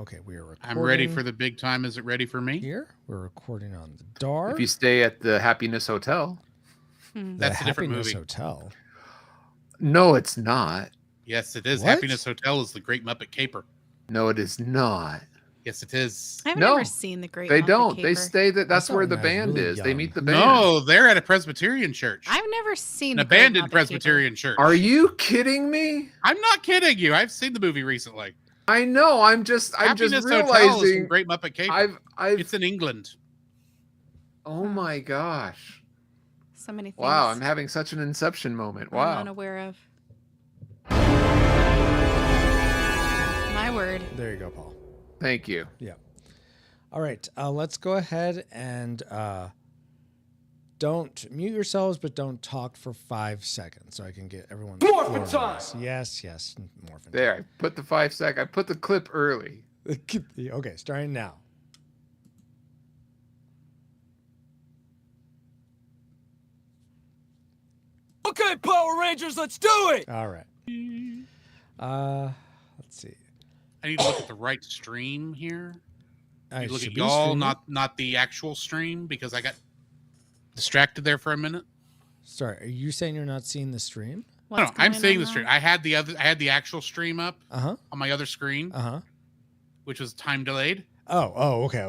Okay, we are recording. I'm ready for the big time. Is it ready for me? Here, we're recording on the Dark. If you stay at the Happiness Hotel. That's a different movie. Hotel. No, it's not. Yes, it is. What? Happiness Hotel is the Great Muppet Caper. No, it is not. Yes, it is. I've never seen the Great They Muppet don't. Caper. They stay that's where the when I was band really is. young. They meet the band. No, they're at a Presbyterian church. I've never seen An the Great abandoned Muppet Presbyterian church. Are you kidding me? I'm not kidding you. I've seen the movie recently. I know. I'm just Happiness Hotel is realizing. from Great Muppet Caper. It's in England. Oh my gosh! Caper. So many things. Wow, I'm having such an inception moment. Wow. I'm unaware of. My word. There you go, Paul. Thank you. Yeah. All right, let's go ahead and don't mute yourselves, but don't talk for 5 seconds so I can get everyone. Morphin' time! Yes, morphin' There, I put the 5 sec. I put the clip early. Okay, starting now. Okay, Power Rangers, let's do it! All right. Let's see. I need to look at the right stream here. I Look should at be y'all, streaming. not the actual stream, because I got distracted there for a minute. Sorry, are you saying you're not seeing the stream? No, What's I'm going seeing on the stream. I had the actual stream up Uh-huh. on my other screen, Uh-huh. which was time delayed. Oh, okay.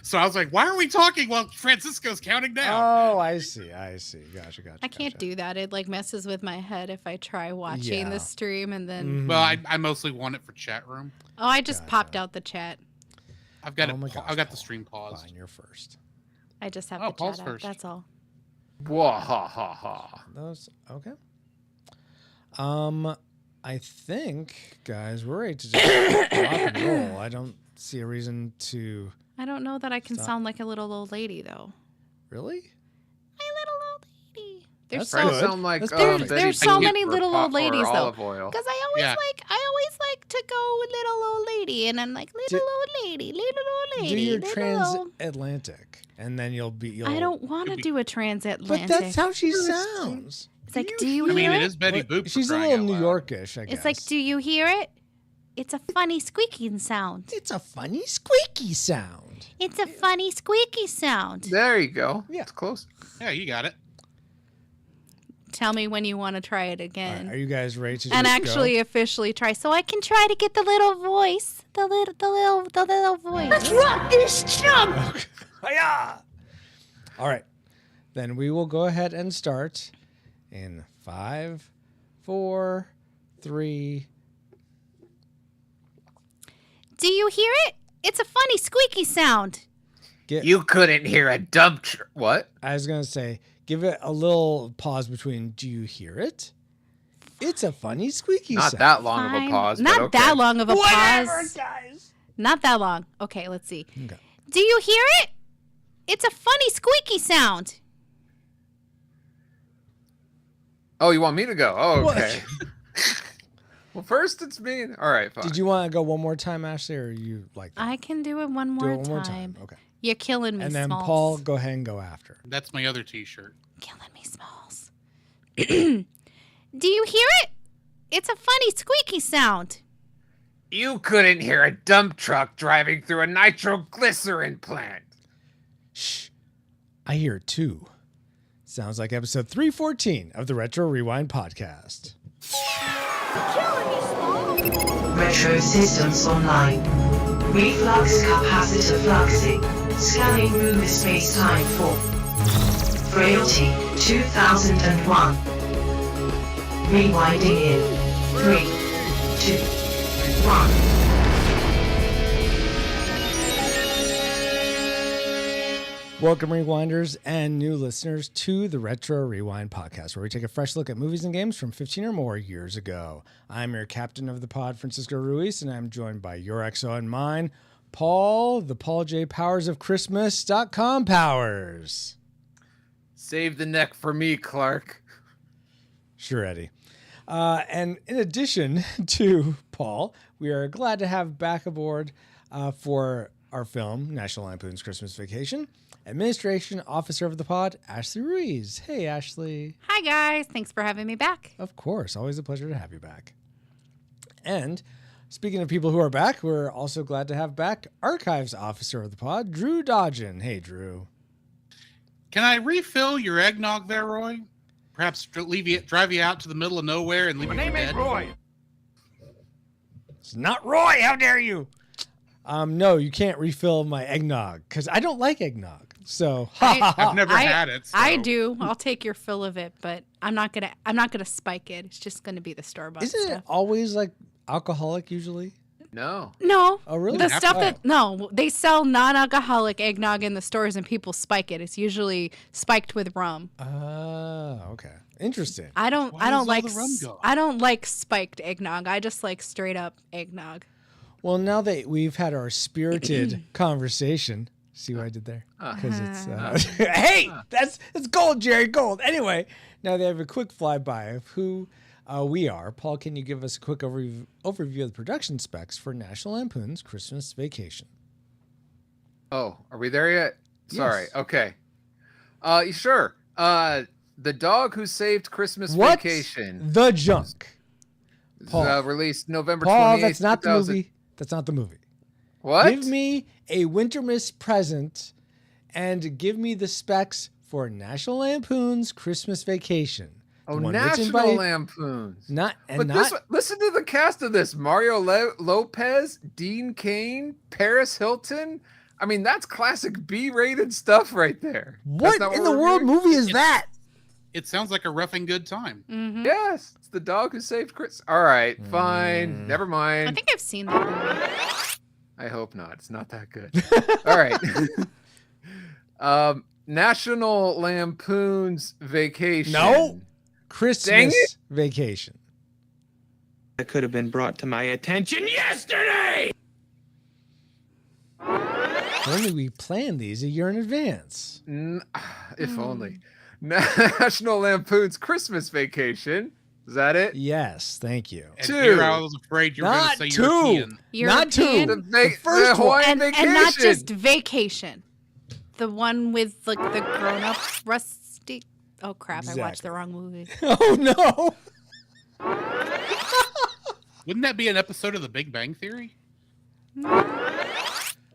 So I was like, why are we talking while Francisco's counting down? Oh, I see. Gotcha. I can't do that. It like messes with my head if I try watching Yeah. the stream and then. Well, I mostly want it for chat room. Oh, I just Gotcha. popped out the chat. I've got Oh my it. gosh, I've got the Paul. stream paused. Fine, you're first. I just have Oh, the Paul's chat out. first. That's all. Wah ha ha ha. Those okay. I think, guys, we're ready to just rock and roll. I don't see a reason to. I don't know that I can Stop. sound like a little old lady though. Really? My little old lady. There's That's so good. Sound like That's There's- good. Betty there's so Boop many or little old or ladies, though. olive oil. because I Yeah. always like to go little old lady, and I'm like little old lady, little old lady. Do your little old- transatlantic, and then you'll. I don't want to do a transatlantic. But that's how she sounds. It's like, do you I mean, hear it it? is Betty Well, Boop. for she's a crying little out New loud. Yorkish, I guess. It's like, do you hear it? It's a funny squeaking sound. It's a funny squeaky sound. It's a funny squeaky sound. There you go. Yeah. It's close. Yeah, you got it. Tell me when you want to try it All again. right, are you guys ready to And just actually go? officially try, so I can try to get the little voice, the little voice. Let's rock this jump. Hiya! All right, then we will go ahead and start in 5, 4, 3. Do you hear it? It's a funny squeaky sound. You couldn't hear a dump truck. What? I was gonna say, give it a little pause between. Do you hear it? It's a funny squeaky Not sound. that long of a Fine. pause. Not but okay. that long of a Whatever, pause. guys. Not that long. Okay, let's see. Okay. Do you hear it? It's a funny squeaky sound. Oh, you want me to go? Oh, What? okay. Well, first it's me. All right, fine. Did you want to go one more time, Ashley, or you like that? I can do it one Do more, it one more time. Okay. You're killing me, And then Smalls. Paul, go ahead and go after. That's my other T-shirt. Killing me, Smalls. Do you hear it? It's a funny squeaky sound. You couldn't hear a dump truck driving through a nitroglycerin plant. Shh. I hear it too. Sounds like episode 314 of the Retro Rewind podcast. Retro systems online. Reflux capacitor fluxing. Scanning room space-time for Frailty 2001. Rewinding in 3, 2, 1. Welcome, Rewinders and new listeners, to the Retro Rewind podcast, where we take a fresh look at movies and games from 15 or more years ago. I'm your captain of the pod, Francisco Ruiz, and I'm joined by your XO and mine, Paul, the Paul J. Powers of Christmas.com Powers. Save the neck for me, Clark. Sure, Eddie. And in addition to Paul, we are glad to have back aboard for our film, National Lampoon's Christmas Vacation, Administration Officer of the Pod, Ashley Ruiz. Hey, Ashley. Hi, guys. Thanks for having me back. Of course. Always a pleasure to have you back. And Speaking of people who are back, we're also glad to have back Archives Officer of the pod, Drew Dodgen. Hey, Drew. Can I refill your eggnog there, Roy? Perhaps drive you out to the middle of nowhere and leave you for dead? Roy. It's not Roy. How dare you? No, you can't refill my eggnog because I don't like eggnog. So I've never had it. So. I do. I'll take your fill of it, but I'm not gonna spike it. It's just gonna be the store-bought Isn't stuff. it always like alcoholic usually? No. No. Oh, really? The Half stuff of that no, they sell non-alcoholic eggnog in the stores and people spike it. It's usually spiked with rum. Okay. Interesting. I don't Why does like all the rum go? I don't like spiked eggnog. I just like straight up eggnog. Well, now that we've had our spirited conversation, see what I did there? Because it's hey, it's gold, Jerry, gold. Anyway, now they have a quick flyby of who we are. Paul, can you give us a quick overview of the production specs for National Lampoon's Christmas Vacation? Oh, are we there yet? Sorry. Yes. Okay. Sure. The Dog Who Saved Christmas What's Vacation. the junk? Paul. Released November 28th. Paul, that's not the 2000. movie. That's not the movie. What? Give me a Wintermas present and give me the specs for National Lampoon's Christmas Vacation. The Oh, one written National by- Lampoons. Not Listen to the cast of this: Mario Lopez, Dean Cain, Paris Hilton. I mean, that's classic B-rated stuff right there. That's what not in we're the world reviewing? movie is that? It sounds like a rough and good time. Mm-hmm. Yes, it's the Dog Who Saved Chris. All right, fine, never I mind. think I've seen that movie. I hope not. It's not that good. All right. National Lampoon's Vacation. No. Christmas it. Vacation. That could have been brought to my attention yesterday. If only we planned these a year in advance. If only. National Lampoon's Christmas Vacation. Is that it? Yes, thank you. And Two. here I was afraid you were going to Not say two. European. Not two. European. The first Hawaiian and Vacation. not just vacation. The one with like the grown-up rusty. Oh crap! I watched the wrong movie. Oh no. Wouldn't that be an episode of The Big Bang Theory? All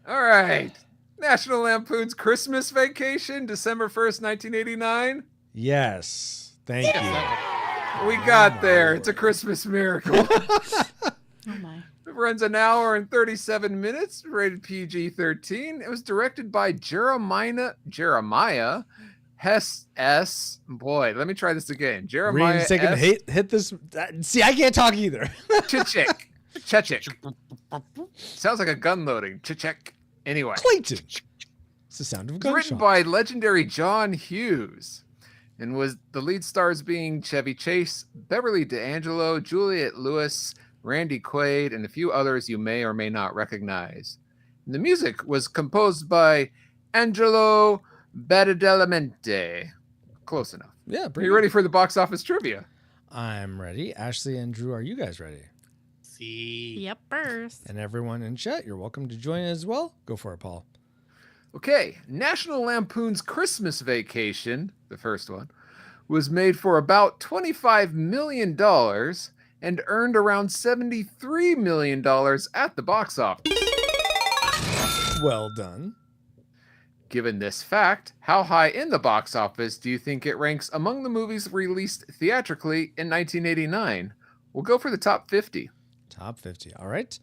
right. National Lampoon's Christmas Vacation, December 1st, 1989. Yes, thank Yes, you. that We got there. It's a Christmas miracle. Oh my! It runs an hour and 37 minutes, rated PG-13. It was directed by Jeremiah Hess S. Boy, let me try this again. Reed, Jeremiah a second. S. Hit this. See, I can't talk either. Chichik. Sounds like a gun loading. Chichik. Anyway. Clayton. It's the sound of a It was written gunshot. by legendary John Hughes and was the lead stars being Chevy Chase, Beverly D'Angelo, Juliette Lewis, Randy Quaid, and a few others you may or may not recognize. And the music was composed by Angelo Badalamenti. Close enough. Yeah, Are pretty you good. ready for the box office trivia? I'm ready. Ashley and Drew, are you guys ready? See. Yep, first. And everyone in chat, you're welcome to join as well. Go for it, Paul. Okay, National Lampoon's Christmas Vacation, the first one, was made for about $25 million and earned around $73 million at the box office. Well done. Given this fact, how high in the box office do you think it ranks among the movies released theatrically in 1989? We'll go for the top 50. Top 50. All right.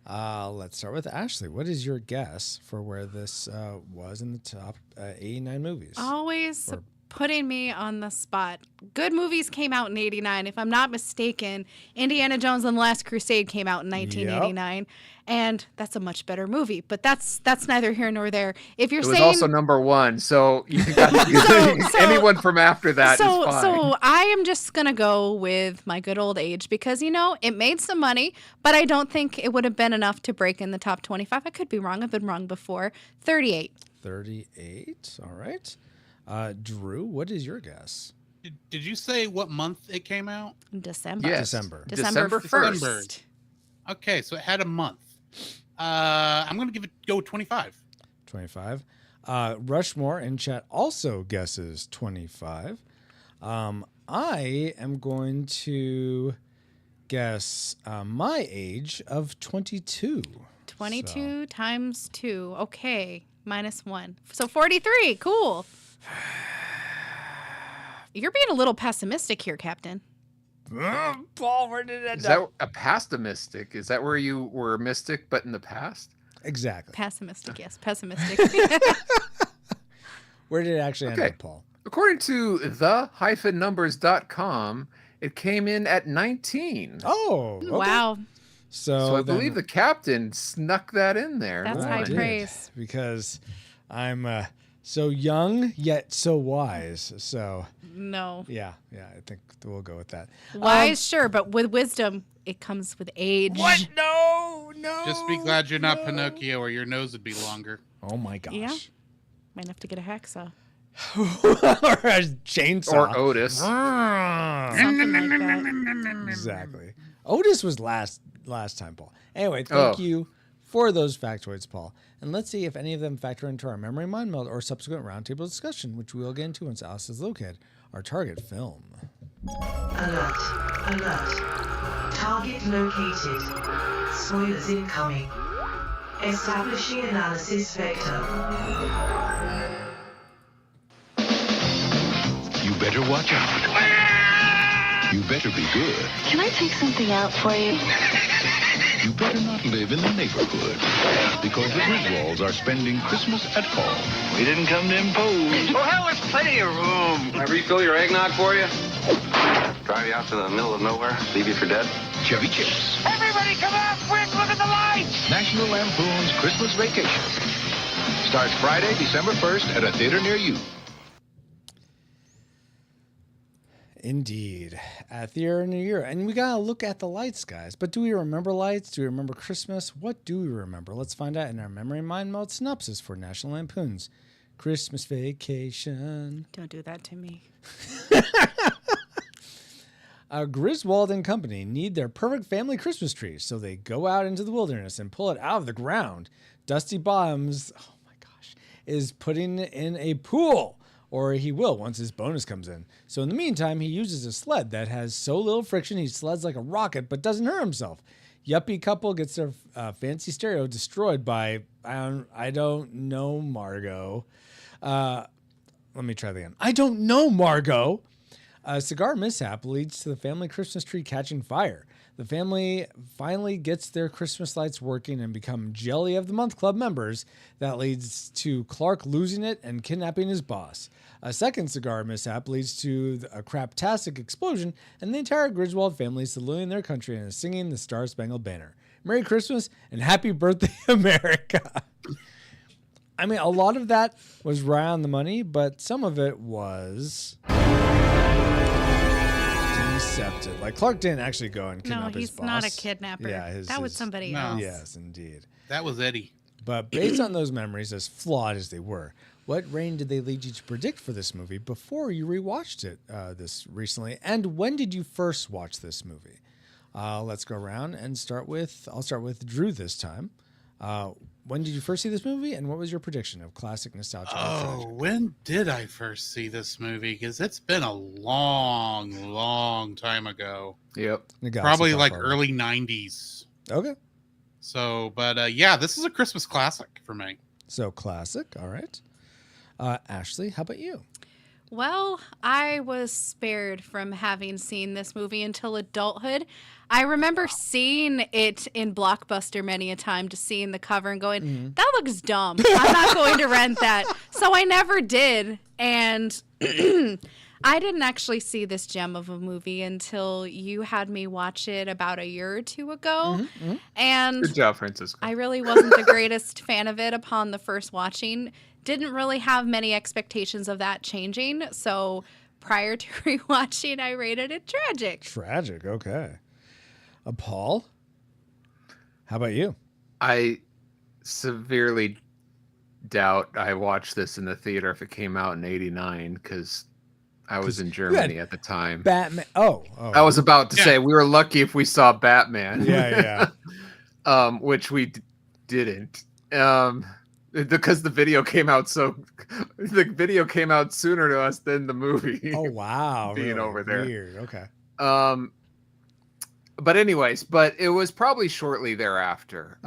Let's start with Ashley. What is your guess for where this was in the top 89 movies? Always Or- putting me on the spot. Good movies came out in '89, if I'm not mistaken. Indiana Jones and the Last Crusade came out in 1989, and that's a much better movie. But that's neither here nor there. If you're It was saying also number one, so you got So- anyone from after that is so, fine. so I am just gonna go with my good old age because it made some money, but I don't think it would have been enough to break in the top 25. I could be wrong. I've been wrong before. 38. 38. All right. Drew, what is your guess? Did you say what month it came out? December. Yes. December. December December 1st. Okay, so it had a month. I'm going to go 25. 25. Rushmore in chat also guesses 25. I am going to guess my age of 22. 22 times 2. Okay. -1. So 43. Cool. You're being a little pessimistic here, Captain. Paul, where did it Is that a past-mystic? Is that where you were mystic, but in the past? Exactly. Pessimistic, yes. Pessimistic. Where did it actually end up, Paul? According to the-numbers.com, it came in at 19. Oh, okay. Wow. So I believe the captain snuck that in there. That's high praise. Because I'm so young yet so wise. So No. yeah, I think we'll go with that. Wise, sure, but with wisdom, it comes with age. What? No. Just be glad you're not Pinocchio, or your nose would be longer. Oh my gosh. Yeah. Might have to get a hacksaw. Or a chainsaw. Or Otis. Something like that. Exactly. Otis was last time, Paul. Anyway, thank you for those factoids, Paul. And let's see if any of them factor into our memory mind meld or subsequent roundtable discussion, which we will get into once Alice has located our target film. Alert. Alert. Target located. Spoilers incoming. Establishing analysis vector. You better watch out. You better be good. Can I take something out for you? You better not live in the neighborhood, because the Griswolds are spending Christmas at home. We didn't come to impose. Oh, hell, there's plenty of room. Can I refill your eggnog for you? Drive you out to the middle of nowhere, leave you for dead? Chevy Chase. Everybody come out quick, look at the lights. National Lampoon's Christmas Vacation. Starts Friday, December 1st at a theater near you. Indeed. At the year in a year. And we got to look at the lights, guys. But do we remember lights? Do we remember Christmas? What do we remember? Let's find out in our memory mind mode synopsis for National Lampoon's Christmas Vacation. Don't do that to me. Griswold and company need their perfect family Christmas tree, so they go out into the wilderness and pull it out of the ground. Dusty Bottoms, oh my gosh, is putting it in a pool. Or he will once his bonus comes in. So in the meantime, he uses a sled that has so little friction, he sleds like a rocket, but doesn't hurt himself. Yuppie couple gets their fancy stereo destroyed by, I don't know, Margot. Let me try that again. I don't know, Margot. A cigar mishap leads to the family Christmas tree catching fire. The family finally gets their Christmas lights working and become Jelly of the Month Club members. That leads to Clark losing it and kidnapping his boss. A second cigar mishap leads to a craptastic explosion, and the entire Griswold family is saluting their country and is singing the Star Spangled Banner. Merry Christmas and Happy Birthday, America. I mean, a lot of that was right on the money, but some of it was deceptive. Like, Clark didn't actually go and kidnap his boss. No, he's not a kidnapper. Yeah, that was somebody else. Yes, indeed. That was Eddie. But based on those memories, as flawed as they were, what rating did they lead you to predict for this movie before you rewatched it this recently? And when did you first watch this movie? Let's go around and I'll start with Drew this time. When did you first see this movie, and what was your prediction of classic nostalgia? Oh, when did I first see this movie? Because it's been a long time ago. Yep. Probably like early 90s. Okay. So, but yeah, this is a Christmas classic for me. So classic. All right. Ashley, how about you? Well, I was spared from having seen this movie until adulthood. I remember seeing it in Blockbuster many a time, just seeing the cover and going, that looks dumb. I'm not going to rent that. So I never did. And I didn't actually see this gem of a movie until you had me watch it about a year or two ago. And good job, Francisco. I really wasn't the greatest fan of it upon the first watching. Didn't really have many expectations of that changing. So prior to rewatching, I rated it tragic. Tragic. Okay. Paul, how about you? I severely doubt I watched this in the theater if it came out in '89 because I was in Germany at the time. Batman. Oh. I was about to say we were lucky if we saw Batman. Yeah. Which we didn't. Because the video came out sooner to us than the movie. Oh wow. being really? over there. Weird. Okay. but anyways, but it was probably shortly thereafter.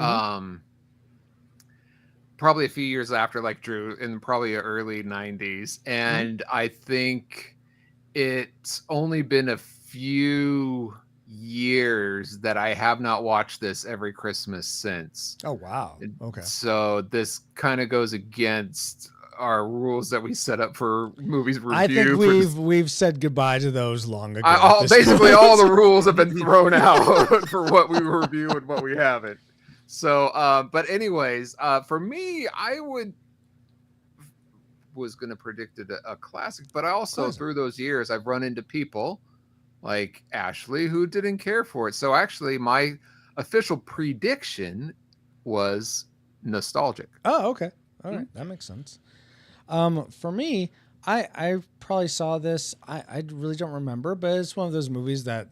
Probably a few years after, like Drew, in probably the early 90s. And I think it's only been a few years that I have not watched this every Christmas since. Oh, wow. Okay. So this kind of goes against our rules that we set up for movies review. I think we've said goodbye to those long ago. Basically, all the rules have been thrown out for what we review and what we haven't. So, but anyways, for me, I was going to predict it a classic, but I also through those years, I've run into people like Ashley who didn't care for it. So actually, my official prediction was nostalgic. Oh, okay. All right. That makes sense. For me, I probably saw this. I really don't remember, but it's one of those movies that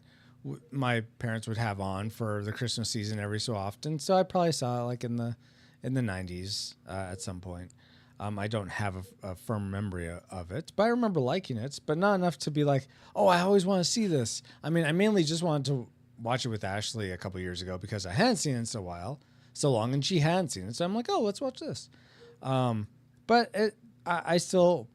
my parents would have on for the Christmas season every so often. So I probably saw it like in the 90s at some point. I don't have a firm memory of it, but I remember liking it, but not enough to be like, oh, I always want to see this. I mean, I mainly just wanted to watch it with Ashley a couple years ago because I hadn't seen it in so long, and she hadn't seen it. So I'm like, oh, let's watch this. But I still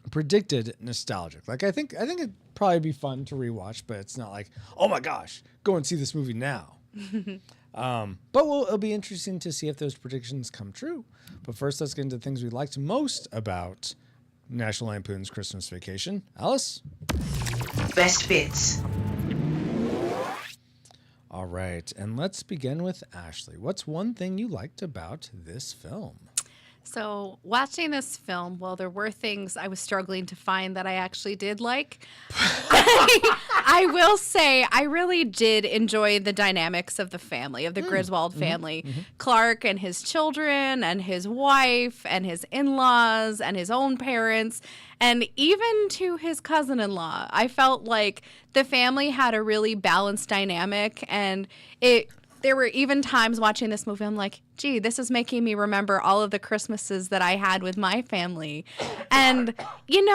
predicted nostalgic. Like I think it'd probably be fun to rewatch, but it's not like, oh my gosh, go and see this movie now. But it'll be interesting to see if those predictions come true. But first, let's get into things we liked most about National Lampoon's Christmas Vacation. Alice? Best bits. All right, and let's begin with Ashley. What's one thing you liked about this film? So watching this film, well, there were things I was struggling to find that I actually did like. I will say I really did enjoy the dynamics of the family, of the Griswold family. Clark and his children and his wife and his in-laws and his own parents and even to his cousin-in-law. I felt like the family had a really balanced dynamic, and there were even times watching this movie, I'm like, gee, this is making me remember all of the Christmases that I had with my family. And, even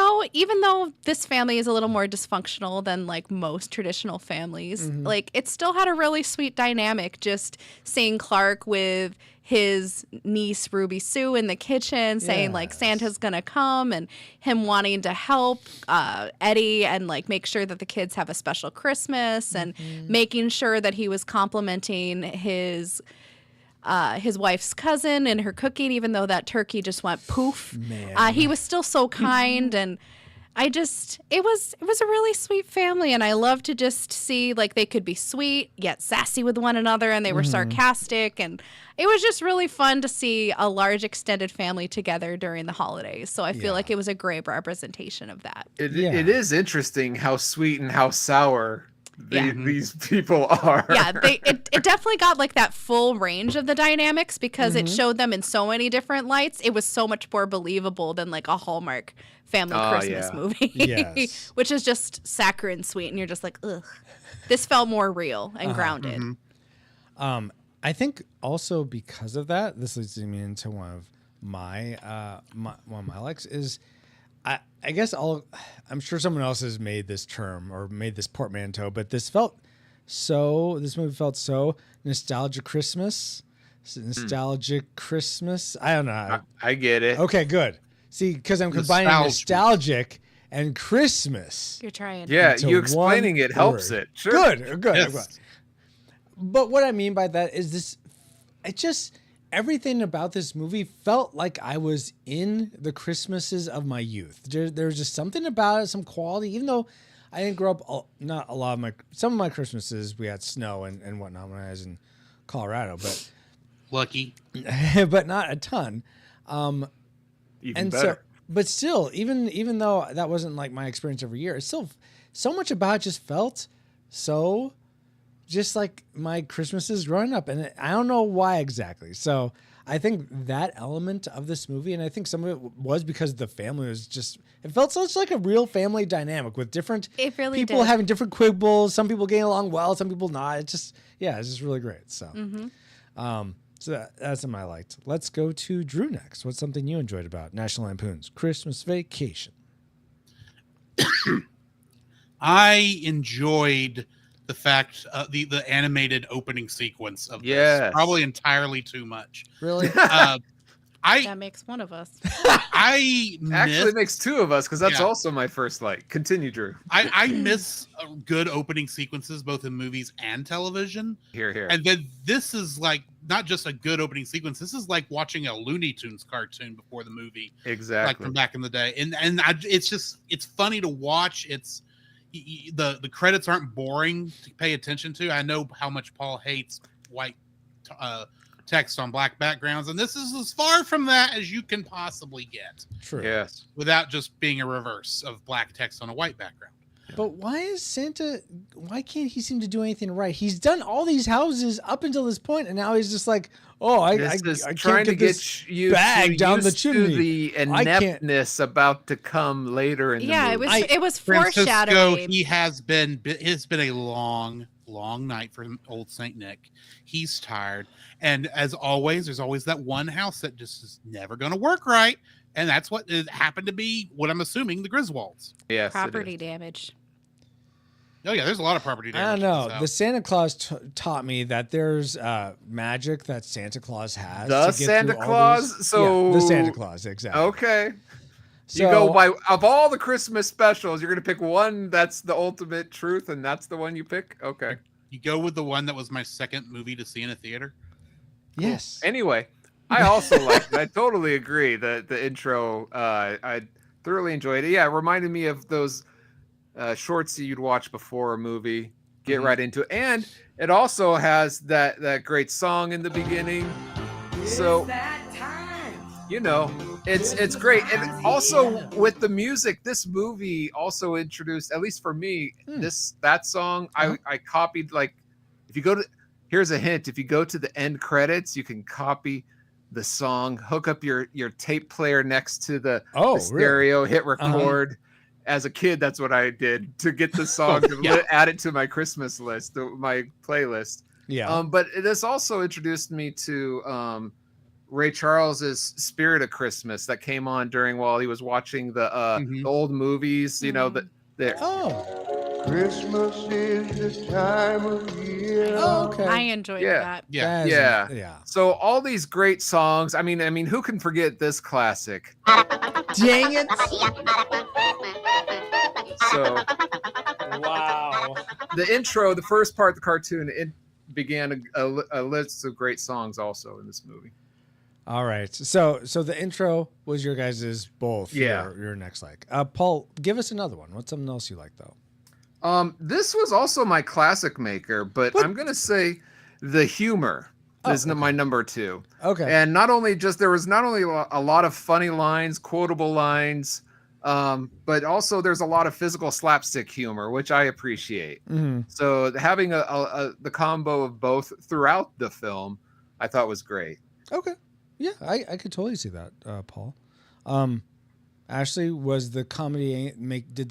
though this family is a little more dysfunctional than like most traditional families, like it still had a really sweet dynamic, just seeing Clark with his niece Ruby Sue in the kitchen saying like Santa's gonna come, and him wanting to help Eddie and like make sure that the kids have a special Christmas, and making sure that he was complimenting his wife's cousin and her cooking, even though that turkey just went poof. He was still so kind, and it was a really sweet family, and I love to just see like they could be sweet yet sassy with one another, and they were sarcastic, and it was just really fun to see a large extended family together during the holidays. So I feel like it was a great representation of that. It is interesting how sweet and how sour these people are. Yeah, it definitely got like that full range of the dynamics because it showed them in so many different lights. It was so much more believable than like a Hallmark family Christmas movie, which is just saccharine sweet, and you're just like, ugh. This felt more real and grounded. I think also because of that, this leads me into one of my likes is, I guess I'm sure someone else has made this term or made this portmanteau, but this movie felt so nostalgic Christmas. Nostalgic Christmas. I don't know. I get it. Okay, good. See, because I'm combining nostalgic and Christmas. You're trying. Yeah, you explaining it helps it. Sure. Good. Yes. But what I mean by that is everything about this movie felt like I was in the Christmases of my youth. There's just something about it, some quality, even though I didn't grow up, some of my Christmases, we had snow and whatnot when I was in Colorado, but lucky, but not a ton. Even better. But still, even though that wasn't like my experience every year, it's still so much about it just felt so just like my Christmases growing up. And I don't know why exactly. So I think that element of this movie, and I think some of it was because the family was just, it felt such like a real family dynamic with different people having different quibbles, some people getting along well, some people not. It's just really great. So, so that's something I liked. Let's go to Drew next. What's something you enjoyed about National Lampoon's Christmas Vacation? I enjoyed the fact the animated opening sequence of Yes. this. Probably entirely too much. Really? That makes one of us. Actually, it makes two of us because that's also my first like. Continue, Drew. I miss good opening sequences both in movies and television. Here. And then this is like not just a good opening sequence. This is like watching a Looney Tunes cartoon before the movie. Exactly. Like from back in the day. It's funny to watch. It's the credits aren't boring to pay attention to. I know how much Paul hates white text on black backgrounds, and this is as far from that as you can possibly get. True. Yes. Without just being a reverse of black text on a white background. But why can't he seem to do anything right? He's done all these houses up until this point, and now he's just like, I trying can't to get get this you bag down the used to chimney. the ineptness about to come later in the movie. it was Francisco, foreshadowing. it's been a long night for old Saint Nick. He's tired, and as always, there's always that one house that just is never going to work right, and that's what it happened to be. What I'm assuming, the Griswolds. Yes, Property damage. Oh yeah, there's a lot of property damage. I don't know. The Santa Claus taught me that there's magic that Santa Claus has. The to get Santa through all Claus? these- So- yeah, the Santa Claus, exactly. Okay. So, You go by of all the Christmas specials, you're gonna pick one that's the ultimate truth, and that's the one you pick. Okay. You go with the one that was my second movie to see in a theater. Yes. Anyway, I also like. I totally agree. The intro, I thoroughly enjoyed it. Yeah, it reminded me of those shorts that you'd watch before a movie. Get right into it, and it also has that great song in the beginning. So you know, it's great, and also with the music, this movie also introduced, at least for me, that song. I copied, like, if you go to, here's a hint, if you go to the end credits, you can copy the song, hook up your tape player next to the stereo, hit record. As a kid, that's what I did to get the song to add it to my Christmas list, my playlist. Yeah. But it has also introduced me to Ray Charles's Spirit of Christmas that came on while he was watching the old movies. You know, Christmas is the time of year. Oh, okay. I enjoyed that. Yeah. So all these great songs. I mean, who can forget this classic? Dang it! So, wow. The intro, the first part of the cartoon, it began a list of great songs also in this movie. All right. So the intro was your guys' both. Yeah. Your next like. Paul, give us another one. What's something else you like though? This was also my classic maker, but I'm gonna say the humor is my number 2. Okay. And there was not only a lot of funny lines, quotable lines, but also there's a lot of physical slapstick humor, which I appreciate. Mm-hmm. So having the combo of both throughout the film, I thought was great. Okay. Yeah, I could totally see that, Paul. Ashley, did the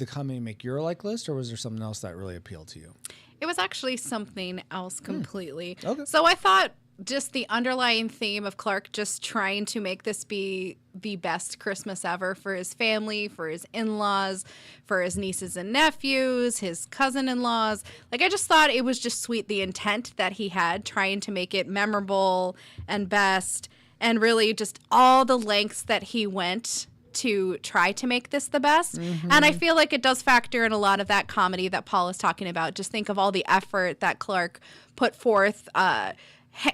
comedy make your like list, or was there something else that really appealed to you? It was actually something else completely. Okay. So I thought just the underlying theme of Clark just trying to make this be the best Christmas ever for his family, for his in-laws, for his nieces and nephews, his cousin-in-laws. Like, I just thought it was just sweet, the intent that he had trying to make it memorable and best, and really just all the lengths that he went to try to make this the best. Mm-hmm. And I feel like it does factor in a lot of that comedy that Paul is talking about. Just think of all the effort that Clark put forth,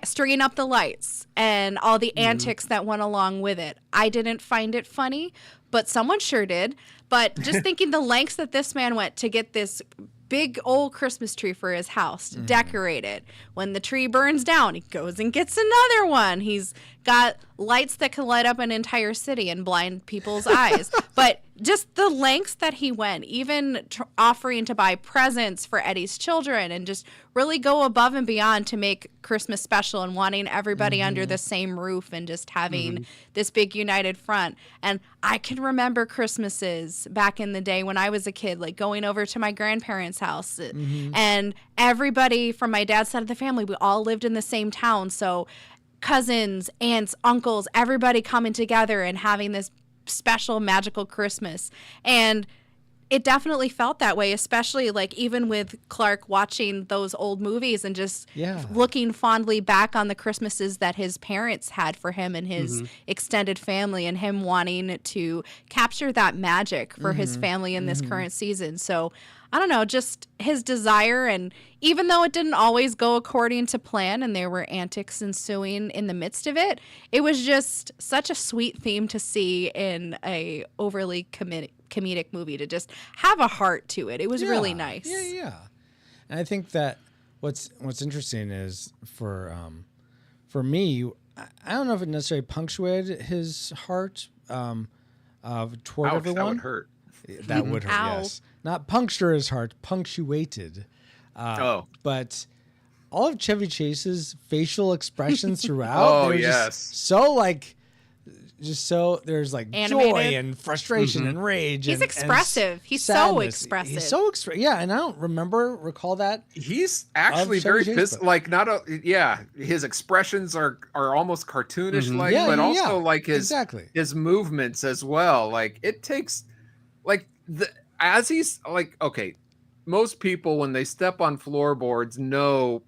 stringing up the lights and all the antics that went along with it. I didn't find it funny, but someone sure did. But just thinking the lengths that this man went to get this big old Christmas tree for his house, decorate it. When the tree burns down, he goes and gets another one. He's got lights that can light up an entire city and blind people's eyes. But just the lengths that he went, even offering to buy presents for Eddie's children, and just really go above and beyond to make Christmas special, and wanting everybody under the same roof, and just having this big united front. And I can remember Christmases back in the day when I was a kid, like going over to my grandparents' house, and everybody from my dad's side of the family, we all lived in the same town. So cousins, aunts, uncles, everybody coming together and having this special magical Christmas. And it definitely felt that way, especially like even with Clark watching those old movies and just looking fondly back on the Christmases that his parents had for him and his extended family, and him wanting to capture that magic for his family in this current season. So I don't know, just his desire, and even though it didn't always go according to plan and there were antics ensuing in the midst of it, it was just such a sweet theme to see in a overly comedic movie, to just have a heart to it. It was really nice. Yeah. And I think that what's interesting is for me, I don't know if it necessarily punctuated his heart toward everyone. That would hurt. That would hurt, Ow. yes. Not puncture his heart, punctuated. But all of Chevy Chase's facial expressions throughout, there's like Animated. joy and frustration and rage. He's expressive. He's so sadness. expressive. He's so yeah, and I don't recall that. He's actually very Chevy Chase, his expressions are almost cartoonish like, Yeah, but yeah, also yeah. like Exactly. his movements as well. Like it takes like as he's like, okay, most people when they step on floorboards know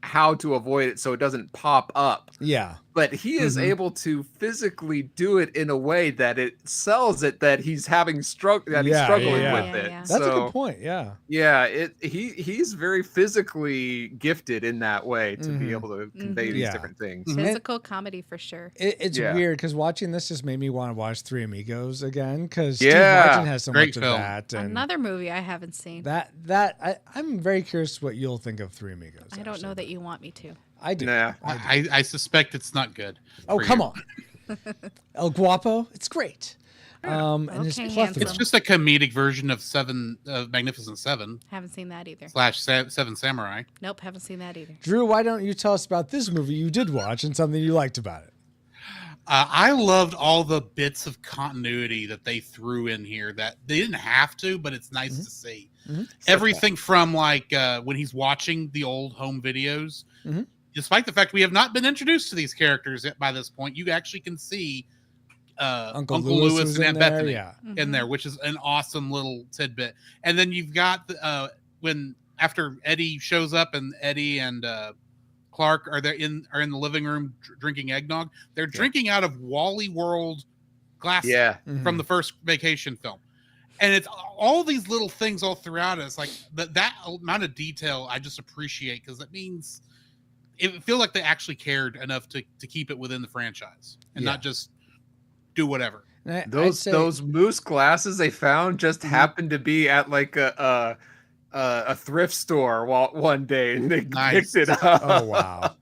how to avoid it so it doesn't pop up. Yeah. But he is able to physically do it in a way that it sells it that he's having he's struggling with it. That's a good point. Yeah. Yeah, he's very physically gifted in that way to be able to convey these different things. Physical comedy for sure. It's weird because watching this just made me want to watch Three Amigos again because Steve Martin has so much of that. And another movie I haven't seen. I'm very curious what you'll think of Three Amigos. I don't know that you want me to. I do. Nah. I suspect it's not good. Oh, come on. El Guapo, it's great. And his plethora. It's just a comedic version of Magnificent Seven. Haven't seen that either. / Seven Samurai. Nope, haven't seen that either. Drew, why don't you tell us about this movie you did watch and something you liked about it? I loved all the bits of continuity that they threw in here that they didn't have to, but it's nice to see. Everything from like when he's watching the old home videos, despite the fact we have not been introduced to these characters yet by this point, you actually can see Uncle Lewis and Aunt Bethany in there, which is an awesome little tidbit. And then you've got when after Eddie shows up and Eddie and Clark are in the living room drinking eggnog. They're drinking out of Wally World glasses from the first Vacation film. And it's all these little things all throughout it. It's like that amount of detail I just appreciate because it means it feels like they actually cared enough to keep it within the franchise and not just do whatever. Those moose glasses they found just happened to be at like a thrift store one day and they picked it up. Oh wow!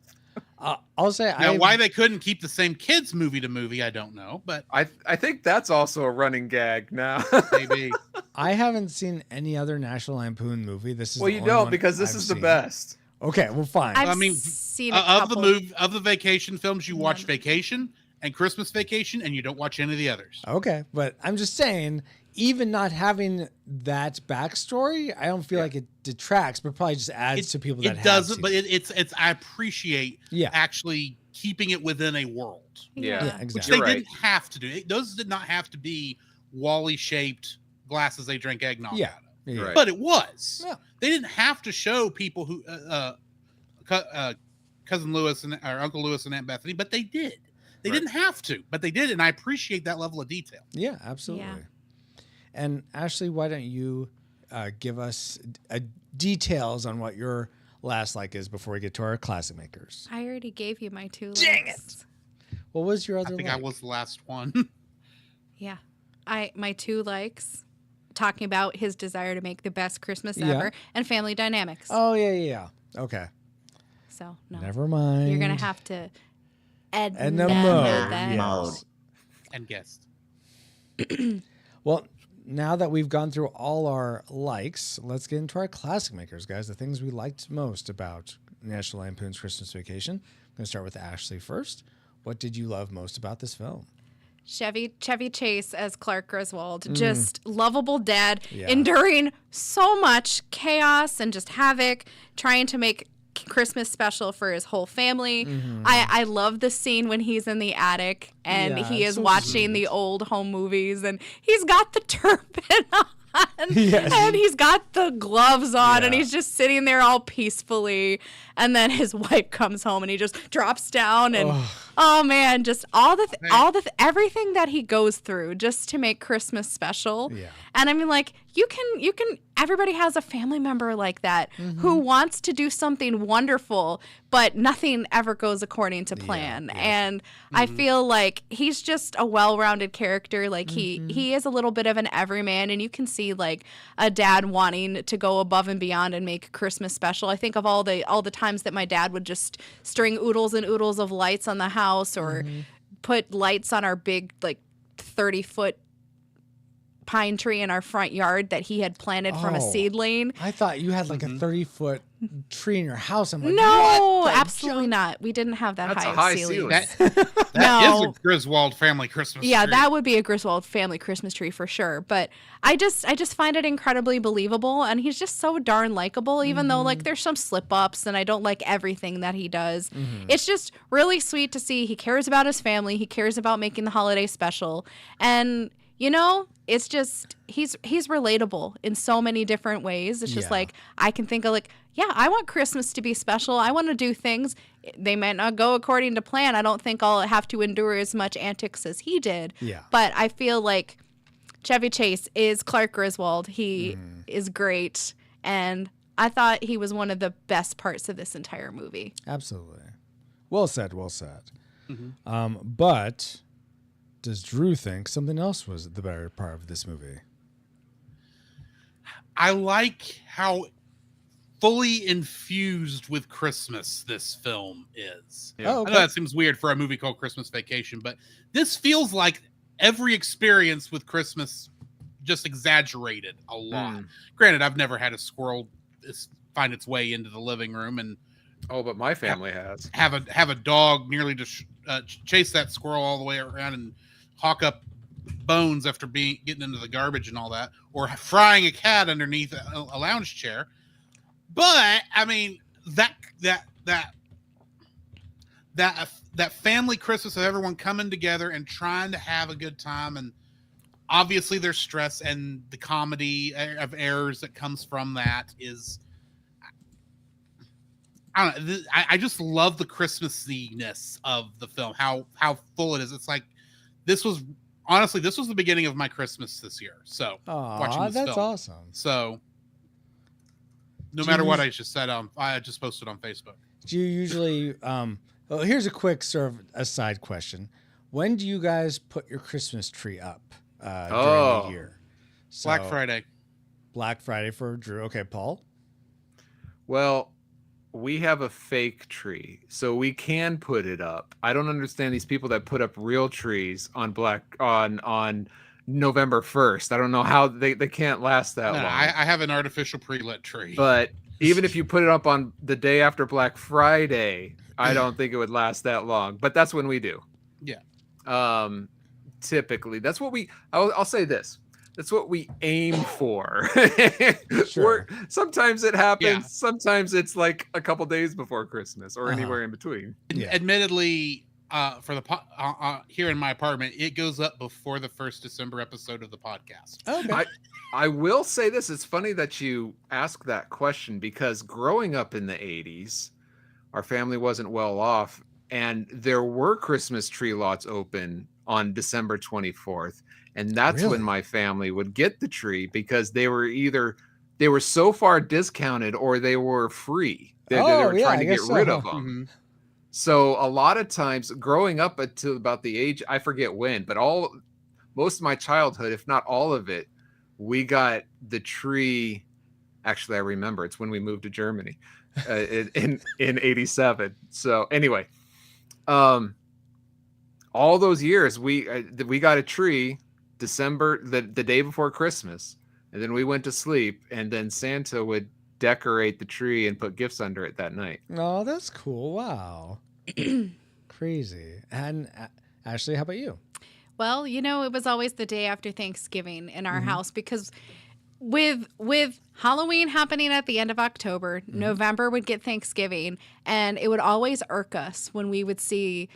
I'll say why they couldn't keep the same kids movie to movie, I don't know, but I think that's also a running gag now. Maybe I haven't seen any other National Lampoon movie. This is well, you don't because this is the best. Okay, well, fine. I mean, seen of the Vacation films, you watch Vacation and Christmas Vacation, and you don't watch any of the others. Okay, but I'm just saying, even not having that backstory, I don't feel like it detracts, but probably just adds to people that it doesn't. But it's I appreciate actually keeping it within a world. Yeah, exactly. Which they didn't have to do. Those did not have to be Wally shaped glasses they drank eggnog out of. Yeah. Right. But it was. Yeah. They didn't have to show people who Cousin Lewis or Uncle Lewis and Aunt Bethany, but they did. They didn't have to, but they did, and I appreciate that level of detail. Yeah, absolutely. Yeah. And Ashley, why don't you give us details on what your last like is before we get to our classic makers? I already gave you my two. Dang it! What was your other? I think like? I was the last one. Yeah, my two likes. Talking about his desire to make the best Christmas ever and family dynamics. Oh yeah. Okay. So no. Never mind. You're gonna have to and guest. Well, now that we've gone through all our likes, let's get into our classic makers, guys. The things we liked most about National Lampoon's Christmas Vacation. I'm going to start with Ashley first. What did you love most about this film? Chevy Chase as Clark Griswold, just lovable dad, enduring so much chaos and just havoc, trying to make Christmas special for his whole family. I love the scene when he's in the attic and he is watching the old home movies and he's got the turban on. Yes. And he's got the gloves on and Yeah. he's just sitting there all peacefully. And then his wife comes home and he just drops down and oh man, just everything that he goes through just to make Christmas special. Yeah. And I mean, like, you can everybody has a family member like that who wants to do something wonderful, but nothing ever goes according to plan. And I feel like he's just a well-rounded character. Like he is a little bit of an everyman, and you can see like a dad wanting to go above and beyond and make Christmas special. I think of all the times that my dad would just string oodles and oodles of lights on the house or put lights on our big like 30-foot pine tree in our front yard that he had planted from a seedling. I thought you had like a 30-foot tree in your house. I'm like, no, what the absolutely not. We didn't have that That's high, a high ceiling. ceiling. That is a Griswold family Christmas Yeah, tree. that would be a Griswold family Christmas tree for sure. But I just find it incredibly believable, and he's just so darn likable, even though like there's some slip ups and I don't like everything that he does. It's just really sweet to see he cares about his family, he cares about making the holiday special, and you know, it's just he's relatable in so many different ways. It's just like I can think of like, yeah, I want Christmas to be special. I want to do things. They might not go according to plan. I don't think I'll have to endure as much antics as he did. Yeah. But I feel like Chevy Chase is Clark Griswold. He is great. And I thought he was one of the best parts of this entire movie. Absolutely. Well said, well said. But does Drew think something else was the better part of this movie? I like how fully infused with Christmas this film is. Yeah. Oh, okay. I know that seems weird for a movie called Christmas Vacation, but this feels like every experience with Christmas just exaggerated a lot. Granted, I've never had a squirrel find its way into the living room and but my family has have a dog nearly just chase that squirrel all the way around and hawk up bones after getting into the garbage and all that, or frying a cat underneath a lounge chair. But I mean, that family Christmas of everyone coming together and trying to have a good time, and obviously there's stress and the comedy of errors that comes from that is, I don't know. I just love the Christmassiness of the film. How full it is. It's like this was the beginning of my Christmas this year. So watching this that's film. awesome. So no matter what I just said, I just posted on Facebook. Do you usually? Well, here's a quick sort of aside question: when do you guys put your Christmas tree up during the year? So, Black Friday. Black Friday for Drew. Okay, Paul. Well, we have a fake tree, so we can put it up. I don't understand these people that put up real trees on November 1st. I don't know how they can't last that long. I have an artificial pre-lit tree. But even if you put it up on the day after Black Friday, I don't think it would last that long. But that's when we do. Yeah. Typically, that's what I'll say this. That's what we aim for. Sure. Sometimes it happens. Yeah. Sometimes it's like a couple days before Christmas or anywhere in between. Yeah. Admittedly, for the here in my apartment, it goes up before the first December episode of the podcast. Okay. I will say this. It's funny that you ask that question because growing up in the 80s, our family wasn't well off, and there were Christmas tree lots open on December 24th. And that's when my family would get the tree because they were so far discounted or they were free. They were trying to get rid of them. So a lot of times growing up until about the age, I forget when, but most of my childhood, if not all of it, we got the tree. Actually, I remember it's when we moved to Germany in 87. So anyway, all those years we got a tree December, the day before Christmas, and then we went to sleep, and then Santa would decorate the tree and put gifts under it that night. Oh, that's cool. Wow. Crazy. And Ashley, how about you? Well, you know, it was always the day after Thanksgiving in our house because with Halloween happening at the end of October, November would get Thanksgiving, and it would always irk us when we would see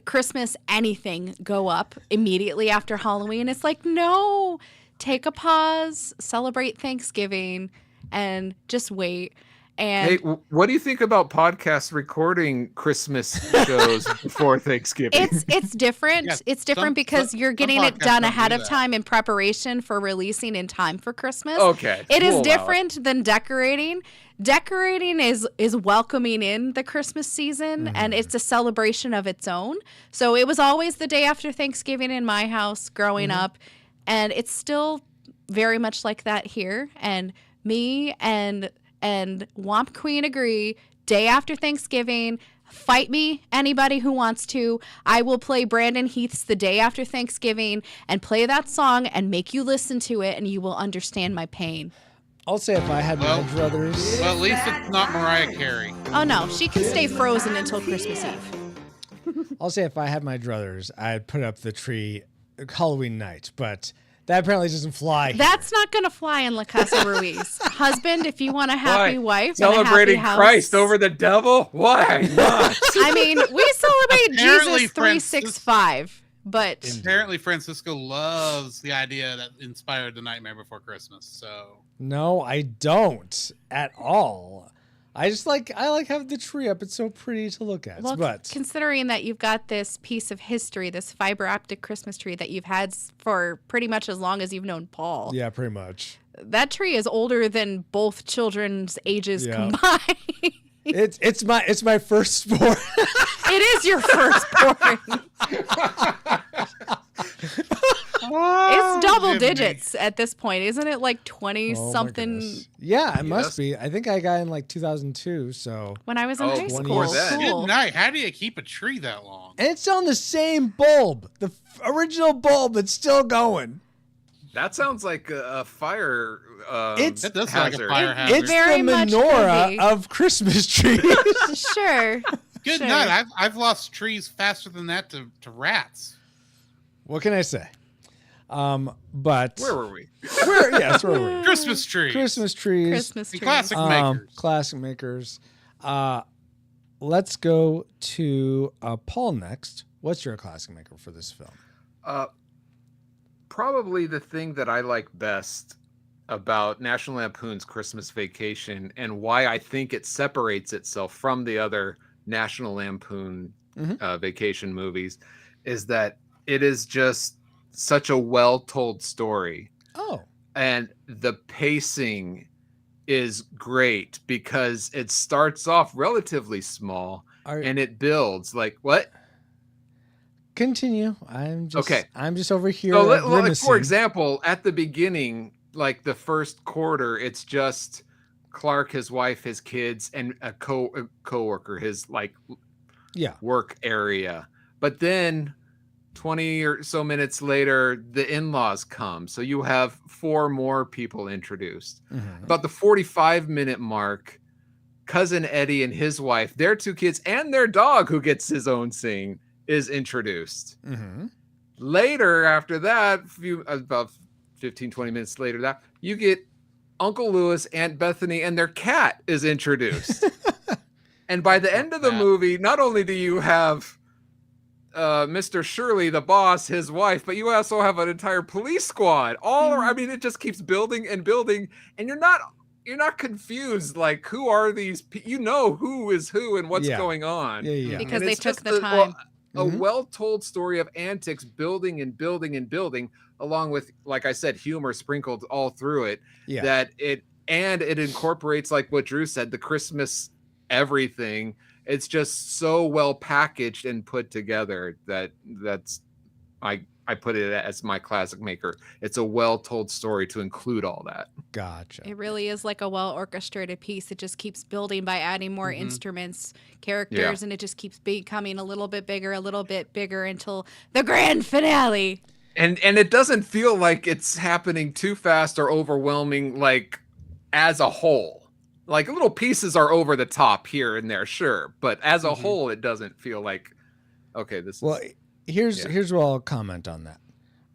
Christmas anything go up immediately after Halloween. It's like, no, take a pause, celebrate Thanksgiving, and just wait. And Hey, what do you think about podcasts recording Christmas shows before Thanksgiving? it's different. Yes, It's different because you're getting it podcasts done don't ahead do of that. time in preparation for releasing in time for Christmas. Okay, It is we'll allow different than decorating. Decorating is welcoming in the Christmas season, and it's a celebration of its own. So it was always the day after Thanksgiving in my house growing up, and it's still very much like that here. And me and Womp Queen agree. Day after Thanksgiving, fight me, anybody who wants to. I will play Brandon Heath's The Day After Thanksgiving and play that song and make you listen to it, and you will understand my pain. I'll say if I had my druthers. Well, at least it's not Mariah Carey. Oh no, she can stay frozen until Christmas Eve. I'll say if I had my druthers, I'd put up the tree Halloween night, but that apparently doesn't fly. That's not going to fly in La Casa Ruiz. Husband, if you want a happy wife, Celebrating and a happy house, Christ over the devil? Why not? I mean, we celebrate Apparently Jesus 365, but Apparently, Francisco loves the idea that inspired The Nightmare Before Christmas. So No, I don't at all. I like having the tree up. It's so pretty to look at. well, But considering that you've got this piece of history, this fiber optic Christmas tree that you've had for pretty much as long as you've known Paul. yeah, pretty much. That tree is older than both children's ages Yeah. combined. It's my first sport. It is your firstborn. It's double digits at this point, isn't it? Like 20 Oh my something. goodness. Yeah, it must Yes. be. I think I got in like 2002. So When I was in high 20 school. years then. Cool. good night. How do you keep a tree that long? and it's on the same bulb, the original bulb. It's still going. That sounds like a fire It's- That does sound like a hazard. fire hazard. It's Very the much menorah could be. of Christmas trees. Sure. Good Sure. night. I've lost trees faster than that to rats. What can I say? But Where were we? where were we? Christmas trees. Christmas trees. Christmas And tree. classic makers. Classic makers. Let's go to Paul next. What's your classic maker for this film? Probably the thing that I like best about National Lampoon's Christmas Vacation and why I think it separates itself from the other National Lampoon vacation movies is that it is just such a well-told story. Oh, And the pacing is great because it starts off relatively small and it builds like what? Continue. I'm just Okay. I'm just over here. So, like, grimacing. for example, at the beginning, like the first quarter, it's just Clark, his wife, his kids, and a coworker, his like Yeah. work area. But then 20 or so minutes later, the in-laws come. So you have 4 more people introduced. Mhm. About the 45-minute mark, cousin Eddie and his wife, their 2 kids, and their dog, who gets his own scene, is introduced. Mhm. Later, after that, about 15, 20 minutes later, that you get Uncle Lewis, Aunt Bethany, and their cat is introduced. And by the end of the movie, not only do you have Mr. Shirley, the boss, his wife, but you also have an entire police squad. I mean, it just keeps building and building, and you're not confused. Like, who are these? You know who is who and what's Yeah. going on. Yeah. Because And they it's took just the time. A well-told story of antics building and building and building, along with, like I said, humor sprinkled all through it. Yeah. That it incorporates, like what Drew said, the Christmas everything. It's just so well packaged and put together that's I put it as my classic maker. It's a well-told story to include all that. Gotcha. It really is like a well orchestrated piece. It just keeps building by adding more instruments, characters, and it just keeps becoming a little bit bigger until the grand finale. And it doesn't feel like it's happening too fast or overwhelming, like as a whole. Like little pieces are over the top here and there, sure, but as a whole, it doesn't feel like okay. Well, here's where I'll comment on that.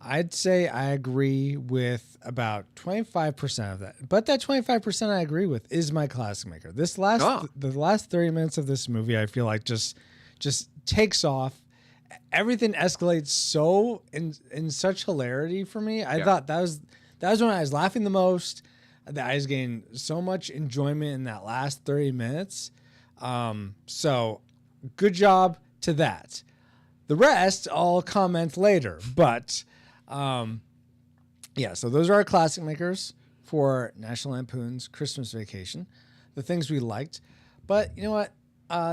I'd say I agree with about 25% of that, but that 25% I agree with is my classic maker. The last 30 minutes of this movie, I feel like just takes off. Everything escalates so in such hilarity for me. I thought that That was when I was laughing the most. That I was getting so much enjoyment in that last 30 minutes. So good job to that. The rest I'll comment later. But yeah, so those are our classic makers for National Lampoon's Christmas Vacation. The things we liked. But you know what?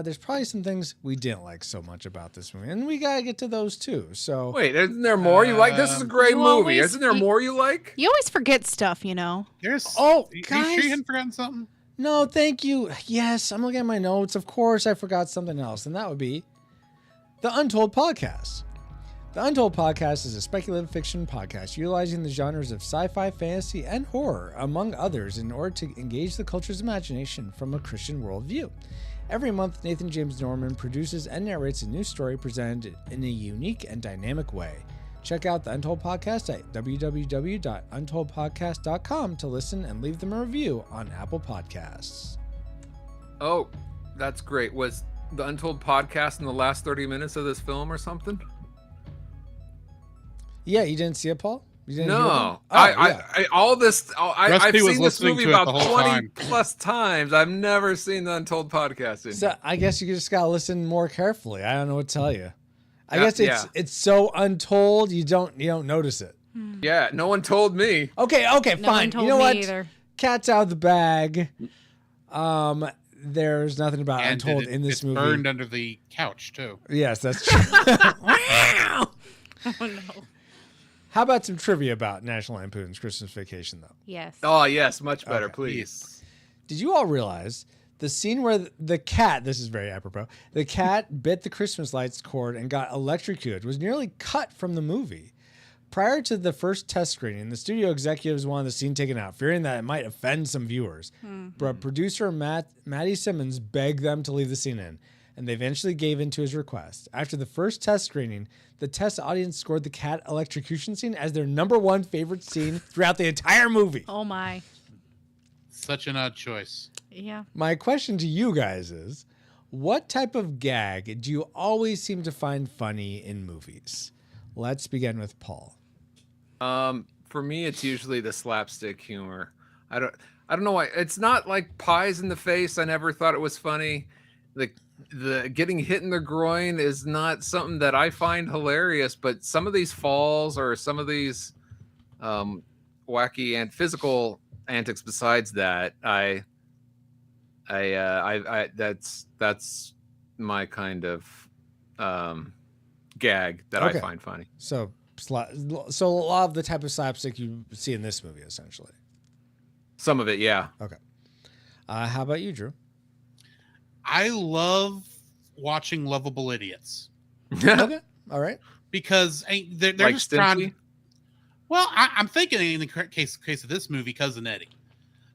There's probably some things we didn't like so much about this movie, and we gotta get to those too. So wait, isn't there more you like? This is a great movie. Isn't there more you like? You always forget stuff, you know. Guys, you sure you hadn't forgotten something? No, thank you. Yes, I'm looking at my notes. Of course, I forgot something else, and that would be the Untold Podcast. The Untold Podcast is a speculative fiction podcast utilizing the genres of sci-fi, fantasy, and horror, among others, in order to engage the culture's imagination from a Christian worldview. Every month, Nathan James Norman produces and narrates a new story presented in a unique and dynamic way. Check out the Untold Podcast at www.untoldpodcast.com to listen and leave them a review on Apple Podcasts. Oh, that's great. Was the Untold Podcast in the last 30 minutes of this film or something? Yeah, you didn't see it, Paul? You didn't No, I've seen this movie about 20 time. plus times. I've never seen the Untold Podcast. So I guess you just gotta listen more carefully. I don't know what to tell you. I guess it's so untold you don't notice it. Yeah, no one told me. Okay, No fine. one told You know me what? either. Cat's out of the bag. There's nothing about And Untold in this it's movie. burned under the couch too. Yes, that's true. Oh no. How about some trivia about National Lampoon's Christmas Vacation, though? Yes. Oh, yes, much better, Okay. please. Did you all realize the scene where the cat, this is very apropos, the cat bit the Christmas lights cord and got electrocuted was nearly cut from the movie? Prior to the first test screening, the studio executives wanted the scene taken out, fearing that it might offend some viewers. But producer Matty Simmons begged them to leave the scene in, and they eventually gave in to his request. After the first test screening, the test audience scored the cat electrocution scene as their #1 favorite scene throughout the entire movie. Oh my. Such an odd choice. Yeah. My question to you guys is, what type of gag do you always seem to find funny in movies? Let's begin with Paul. For me, it's usually the slapstick humor. I don't know why. It's not like pies in the face. I never thought it was funny. The getting hit in the groin is not something that I find hilarious, but some of these falls or some of these wacky and physical antics besides that, that's my kind of gag that I find funny. So a lot of the type of slapstick you see in this movie, essentially. Some of it, yeah. Okay. How about you, Drew? I love watching lovable idiots. Okay. All right. Because they're Like just trying. Stimpy? Well, I'm thinking in the case of this movie, Cousin Eddie.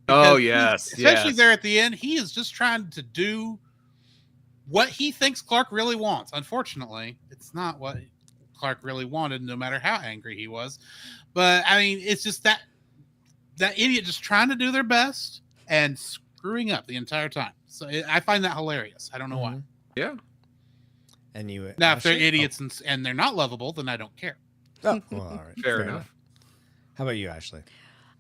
Oh, Because yes. especially yes. there at the end, he is just trying to do what he thinks Clark really wants. Unfortunately, it's not what Clark really wanted, no matter how angry he was. But I mean, it's just that idiot just trying to do their best and screwing up the entire time. So I find that hilarious. I don't know why. Yeah. And you Now, if they're Ashley? idiots and they're not lovable, then I don't care. Oh, well, all right. Fair enough. How about you, Ashley?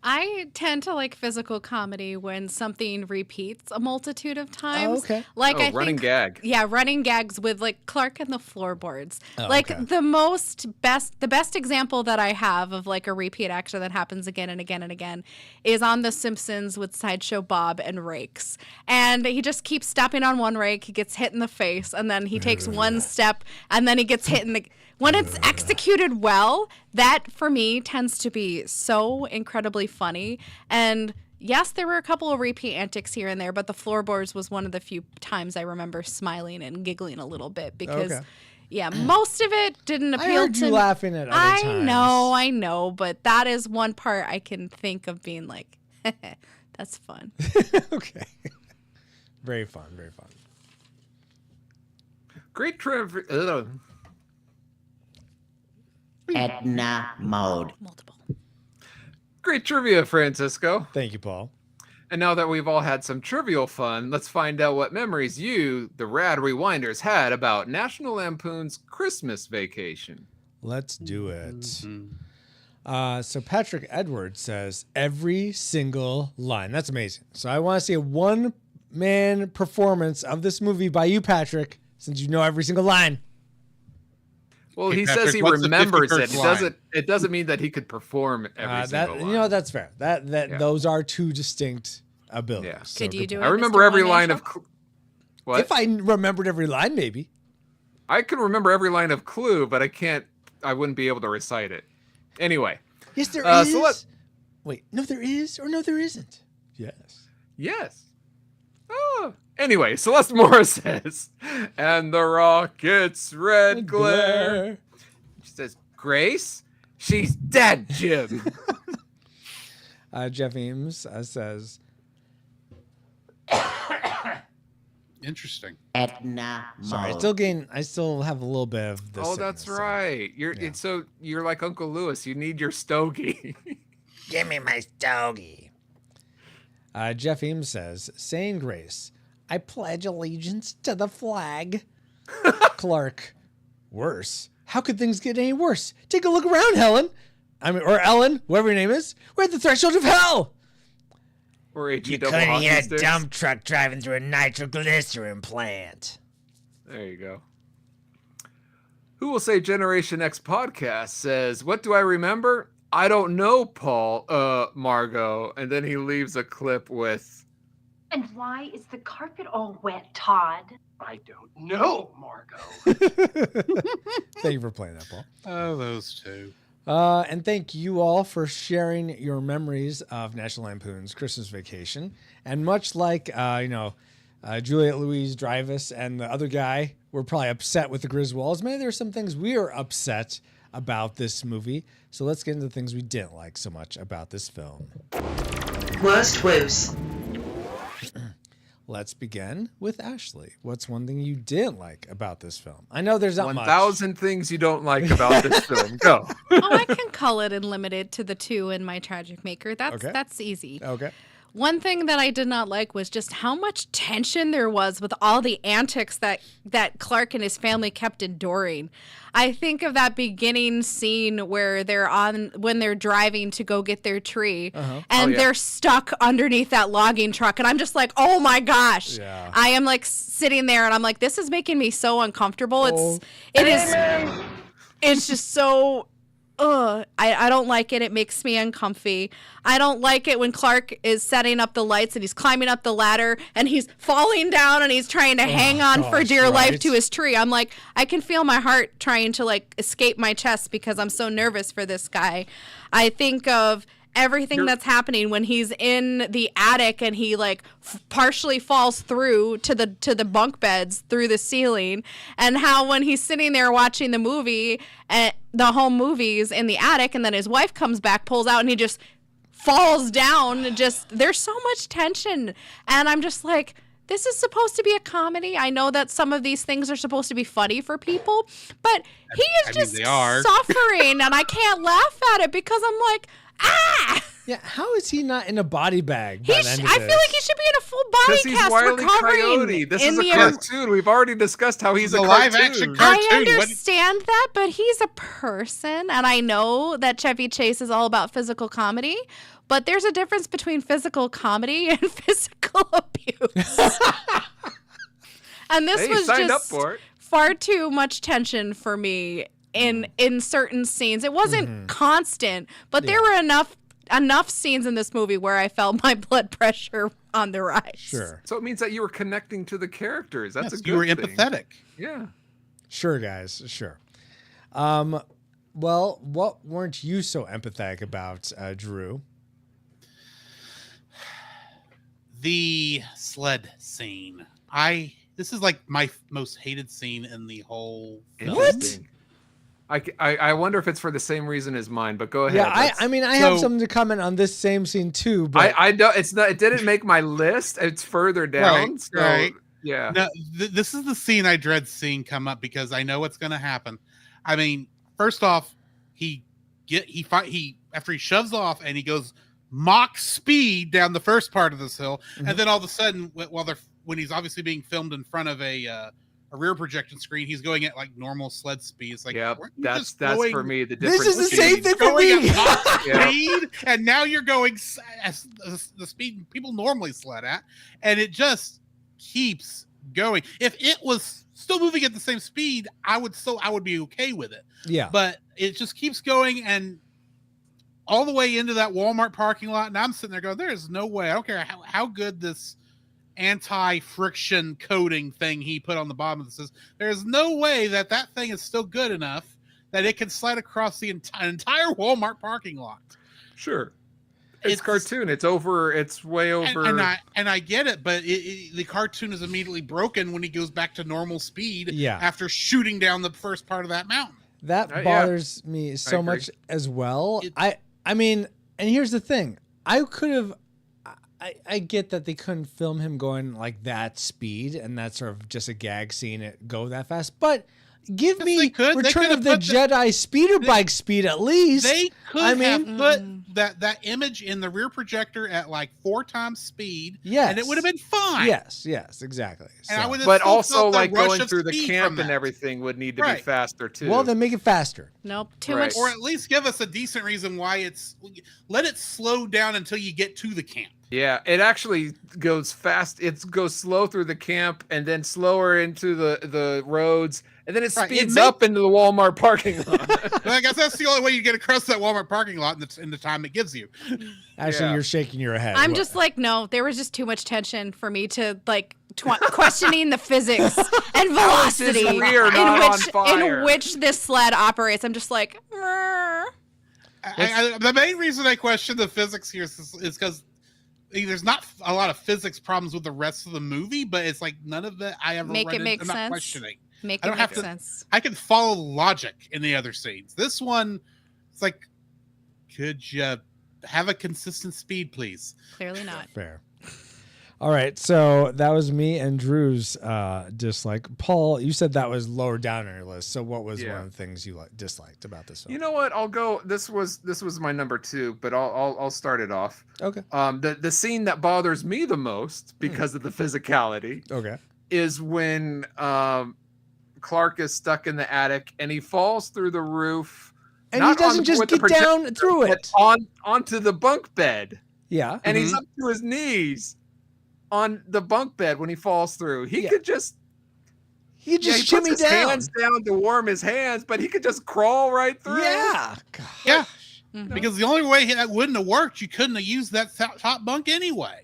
I tend to like physical comedy when something repeats a multitude of times. Oh, okay. Like I running think, gag. Yeah, running gags with like Clark and the floorboards. Oh, like okay. the best example that I have of like a repeat action that happens again and again and again is on The Simpsons with Sideshow Bob and rakes. And he just keeps stepping on one rake, he gets hit in the face, and then he takes one step, and then he gets hit in the. When it's executed well, that for me tends to be so incredibly funny. And yes, there were a couple of repeat antics here and there, but the floorboards was one of the few times I remember smiling and giggling a little bit because, yeah, most of it didn't appeal I heard to you laughing at other times. I know, but that is one part I can think of being like, that's fun. Okay. Very fun. Very fun. Great trivia. Edna mode. Multiple. Great trivia, Francisco. Thank you, Paul. And now that we've all had some trivial fun, let's find out what memories you, the Rad Rewinders, had about National Lampoon's Christmas Vacation. Let's do it. So Patrick Edwards says every single line. That's amazing. So I want to see a one-man performance of this movie by you, Patrick, since you know every single line. Well, Hey, he Patrick, says he what's the remembers it. 51st line? It doesn't mean that he could perform every single line. You know, that's fair. That Yeah. Those are two distinct abilities. Yeah. So Could you good do point. it? I remember Mr. every One line Man of. What? If I remembered every line, maybe. I can remember every line of Clue, but I can't. I wouldn't be able to recite it. Anyway. Yes, there is. So Wait, no, there is, or no, there isn't. Yes. Yes. Oh. Anyway, Celeste Morris says, and the rocket's red glare. She says, Grace, she's dead, Jim. Jeff Eames says, Interesting. Edna sorry, Mode. I still have a little bit of this. Oh, that's right. You're like Uncle Lewis. You need your stogie. Give me my stogie. Jeff Eames says, saying grace, I pledge allegiance to the flag. Clark, worse. How could things get any worse? Take a look around, Helen. Or Ellen, whoever your name is. We're at the threshold of hell. Or You couldn't hear a dump truck driving through a nitroglycerin plant. There you go. Who Will Say Generation X podcast says, what do I remember? I don't know, Paul, Margot. And then he leaves a clip with, And why is the carpet all wet, Todd? I don't know, Margot. Thank you for playing that, Paul. Oh, those two. And thank you all for sharing your memories of National Lampoon's Christmas Vacation. And much like, Juliette Louise Dreyfus and the other guy were probably upset with the Griswolds, maybe there's some things we are upset about this movie. So let's get into the things we didn't like so much about this film. Worst woos. Let's begin with Ashley. What's one thing you didn't like about this film? I know there's not 1,000 things you don't like about this film. Go. I can cull it and limit it to the two in my tragic maker. That's easy. Okay. One thing that I did not like was just how much tension there was with all the antics that Clark and his family kept enduring. I think of that beginning scene where when they're driving to go get their tree and they're stuck underneath that logging truck. And I'm just like, oh my gosh. Yeah. I am like sitting there and I'm like, this is making me so uncomfortable. It's just so... I don't like it. It makes me uncomfy. I don't like it when Clark is setting up the lights and he's climbing up the ladder and he's falling down and he's trying to hang on for dear life to his tree. I'm like, I can feel my heart trying to like escape my chest because I'm so nervous for this guy. I think of everything that's happening when he's in the attic and he like partially falls through to the bunk beds through the ceiling, and how when he's sitting there watching the movie at the home movies in the attic and then his wife comes back, pulls out, and he just falls down. There's so much tension, and I'm just like, this is supposed to be a comedy. I know that some of these things are supposed to be funny for people, but he is suffering and I can't laugh at it because I'm like, yeah, how is he not in a body bag? I feel like he should be in a full body cast recovering. Coyote. This is a cartoon. We've already discussed how he's a live action cartoon. I understand that, but he's a person, and I know that Chevy Chase is all about physical comedy, but there's a difference between physical comedy and physical abuse. And this was just far too much tension for me in certain scenes. It wasn't constant, but there were enough scenes in this movie where I felt my blood pressure on the rise. Sure. So it means that you were connecting to the characters. That's a good you were thing. empathetic. Yeah. Sure, guys. Sure. Well, what weren't you so empathetic about, Drew? The sled scene. This is like my most hated scene in the whole film. What? I wonder if it's for the same reason as mine, but go ahead. Yeah, I have something to comment on this same scene too. But I don't. It's not. It didn't make my list. It's further down. Right. Yeah. Now, this is the scene I dread seeing come up because I know what's going to happen. I mean, first off, after he shoves off and he goes Mach speed down the first part of this hill, and then all of a sudden, when he's obviously being filmed in front of a rear projection screen, he's going at like normal sled speed. It's like, that's for me the difference. This is the same thing for me. At top speed, and now you're going as the speed people normally sled at, and it just keeps going. If it was still moving at the same speed, I would be okay with it. Yeah, but it just keeps going and all the way into that Walmart parking lot, and I'm sitting there going, there is no way. I don't care how good this anti-friction coating thing he put on the bottom of this is. There's no way that thing is still good enough that it can slide across the entire Walmart parking lot. Sure. It's cartoon. It's way over. And I get it, but the cartoon is immediately broken when he goes back to normal speed after shooting down the first part of that mountain. That bothers me so much as well. I mean, and here's the thing. I get that they couldn't film him going like that speed, and that's sort of just a gag seeing it go that fast. But give me Return of the Jedi speeder bike speed at least. They could have put that image in the rear projector at like 4 times speed, and it would have been fine. Yes, exactly. But also like going through the camp and everything would need to be faster too. Well, then make it faster. Nope, too much. Or at least give us a decent reason why let it slow down until you get to the camp. Yeah, it actually goes fast. It goes slow through the camp and then slower into the roads. And then it speeds up into the Walmart parking lot. I guess that's the only way you get across that Walmart parking lot in the time it gives you. Actually, you're shaking your head. I'm just like, no, there was just too much tension for me to like questioning the physics and velocity in which this sled operates. I'm just like, the main reason I question the physics here is because there's not a lot of physics problems with the rest of the movie, but it's like none of it I ever make it make I'm sense. not questioning. Make it make sense. I can follow logic in the other scenes. This one, it's like, could you have a consistent speed, please? Clearly not. Fair. All right, so that was me and Drew's dislike. Paul, you said that was lower down on your list. So what was one of the things you disliked about this film? You know what? I'll go. This was my number 2, but I'll start it off. Okay. The scene that bothers me the most because of the physicality. Okay. Is when Clark is stuck in the attic and he falls through the roof, and he doesn't just get down through it onto the bunk bed. Yeah. And he's up to his knees on the bunk bed when he falls through. He could just shimmy puts his hands down to warm his hands, but he could just crawl right through. Yeah. Gosh. Yeah. Mm-hmm. Because the only way that wouldn't have worked, you couldn't have used that top bunk anyway.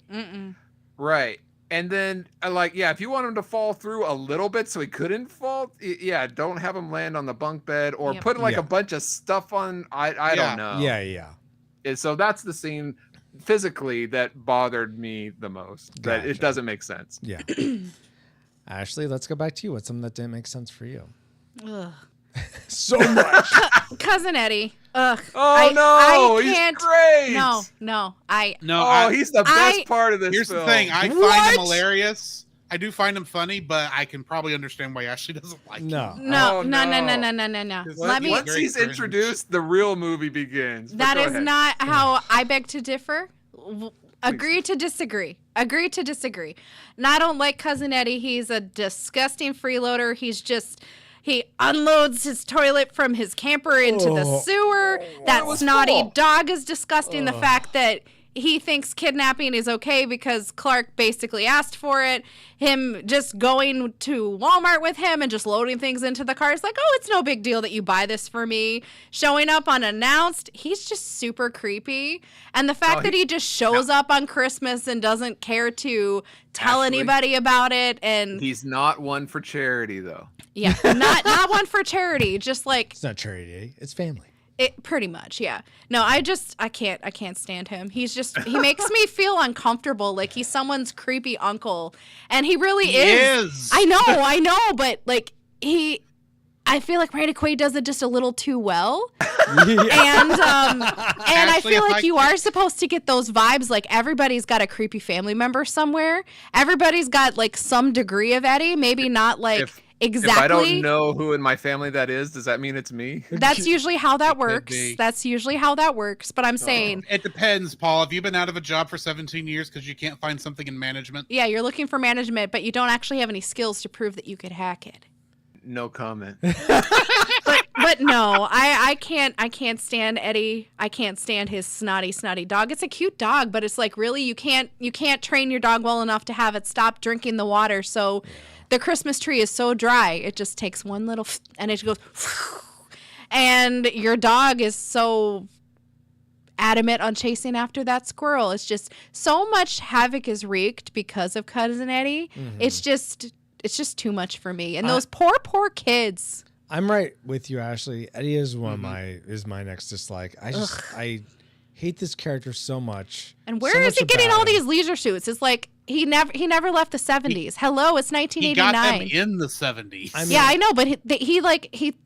Right. And then, if you want him to fall through a little bit so he couldn't fall, don't have him land on the bunk bed or put a bunch of stuff on. I don't know. Yeah. And so that's the scene physically that bothered me the most. That it doesn't make sense. Yeah. Ashley, let's go back to you. What's something that didn't make sense for you? Ugh. So much. Cousin Eddie. Ugh. He's great. No. He's the best part of this Here's film. the thing. I find him hilarious. I do find him funny, but I can probably understand why Ashley doesn't like him. No. Once he's introduced, the real movie begins. That is not how I beg to differ. Agree to disagree. And I don't like Cousin Eddie. He's a disgusting freeloader. He unloads his toilet from his camper into the sewer. That snotty dog is disgusting. The fact that he thinks kidnapping is okay because Clark basically asked for it. Him just going to Walmart with him and just loading things into the car. It's like, oh, it's no big deal that you buy this for me. Showing up unannounced. He's just super creepy. And the fact that he just shows up on Christmas and doesn't care to tell anybody about it. And he's not one for charity, though. Yeah, not one for charity. Just like it's not charity. It's family. It pretty much, yeah. No, I can't stand him. He makes me feel uncomfortable. Like he's someone's creepy uncle, and he really is. I know, but like I feel like Randy Quaid does it just a little too well. And I feel like you are supposed to get those vibes. Like everybody's got a creepy family member somewhere. Everybody's got like some degree of Eddie. Maybe not like exactly. If I don't know who in my family that is, does that mean it's me? That's usually how that It could works. be. That's usually how that works. But I'm saying, It depends, Paul. Have you been out of a job for 17 years because you can't find something in management? yeah, you're looking for management, but you don't actually have any skills to prove that you could hack it. No comment. But no, I can't stand Eddie. I can't stand his snotty dog. It's a cute dog, but it's like, really, you can't train your dog well enough to have it stop drinking the water. So the Christmas tree is so dry, it just takes one little and it goes and your dog is so adamant on chasing after that squirrel. It's just so much havoc is wreaked because of Cousin Eddie. Mm-hmm. It's just too much for me. And those poor kids. I'm right with you, Ashley. Eddie is one of my next dislike. I hate this character so much. And where is he getting all these leisure suits? It's like he never left the 70s. Hello, it's 1989. He got them in the 70s. I know, but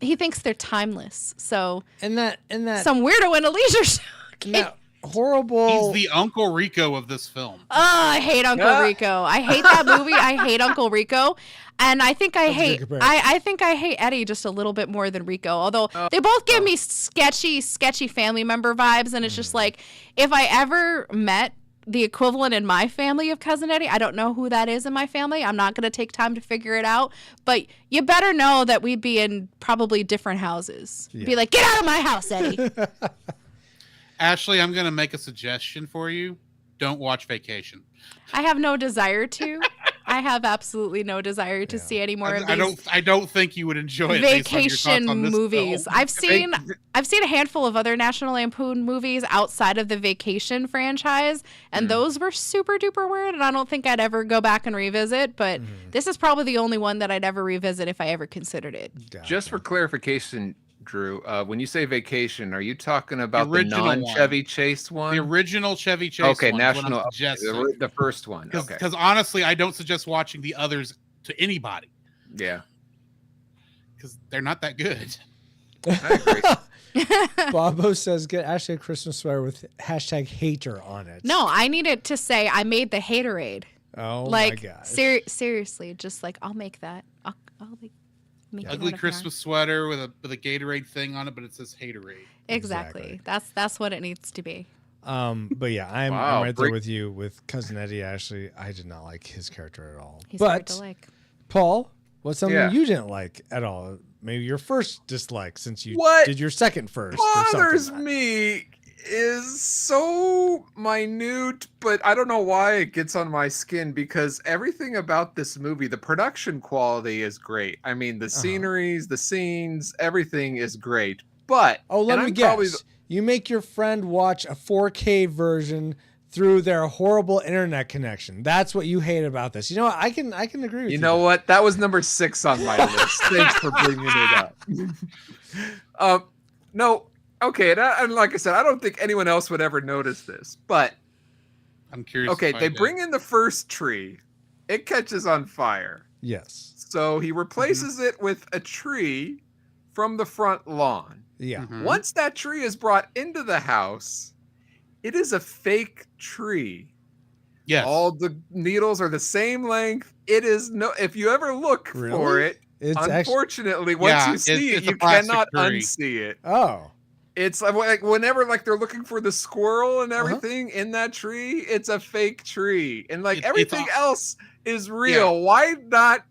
he thinks they're timeless. So and that some weirdo in a leisure suit. Horrible. He's the Uncle Rico of this film. Oh, I hate Uncle Rico. I hate that movie. I hate Uncle Rico. And I think I hate Eddie just a little bit more than Rico. Although they both give me sketchy family member vibes, and it's just like, if I ever met the equivalent in my family of Cousin Eddie, I don't know who that is in my family. I'm not going to take time to figure it out. But you better know that we'd be in probably different houses. Yeah. Be like, get out of my house, Eddie. Ashley, I'm going to make a suggestion for you. Don't watch Vacation. I have no desire to. I have absolutely no desire to see any more of these. I don't think you would enjoy it. Vacation movies. I've seen a handful of other National Lampoon movies outside of the Vacation franchise, and those were super duper weird. And I don't think I'd ever go back and revisit. But this is probably the only one that I'd ever revisit if I ever considered it. Just for clarification, Drew, when you say Vacation, are you talking about the non-Chevy Chase one? The original Chevy Chase one. Okay, National. The first one. Because honestly, I don't suggest watching the others to anybody. Yeah. Because they're not that good. I agree. Bobo says, get Ashley a Christmas sweater with #hater on it. No, I needed to say I made the haterade. Oh, my God. Seriously, just like, I'll make that. I'll make ugly Christmas sweater with a Gatorade thing on it, but it says haterade. Exactly. That's what it needs to be. But yeah, I'm right there with you with Cousin Eddie. Ashley, I did not like his character at all. He's hard to like. Paul, what's something you didn't like at all? Maybe your first dislike since you did your second first. Bothers me is so minute, but I don't know why it gets on my skin, because everything about this movie, the production quality is great. I mean, the sceneries, the scenes, everything is great. But let me guess. You make your friend watch a 4K version through their horrible internet connection. That's what you hate about this. You know what? I can agree with you. You know what? That was number 6 on my list. Thanks for bringing it up. No. Okay, and like I said, I don't think anyone else would ever notice this, but I'm curious. Okay, they bring in the first tree. It catches on fire. Yes. So he replaces it with a tree from the front lawn. Yeah. Once that tree is brought into the house, it is a fake tree. Yes. All the needles are the same length. It is if you ever look for it, unfortunately, once you see it, you cannot unsee it. Oh. It's like whenever they're looking for the squirrel and everything in that tree, it's a fake tree. And everything else is real. Yeah. Why not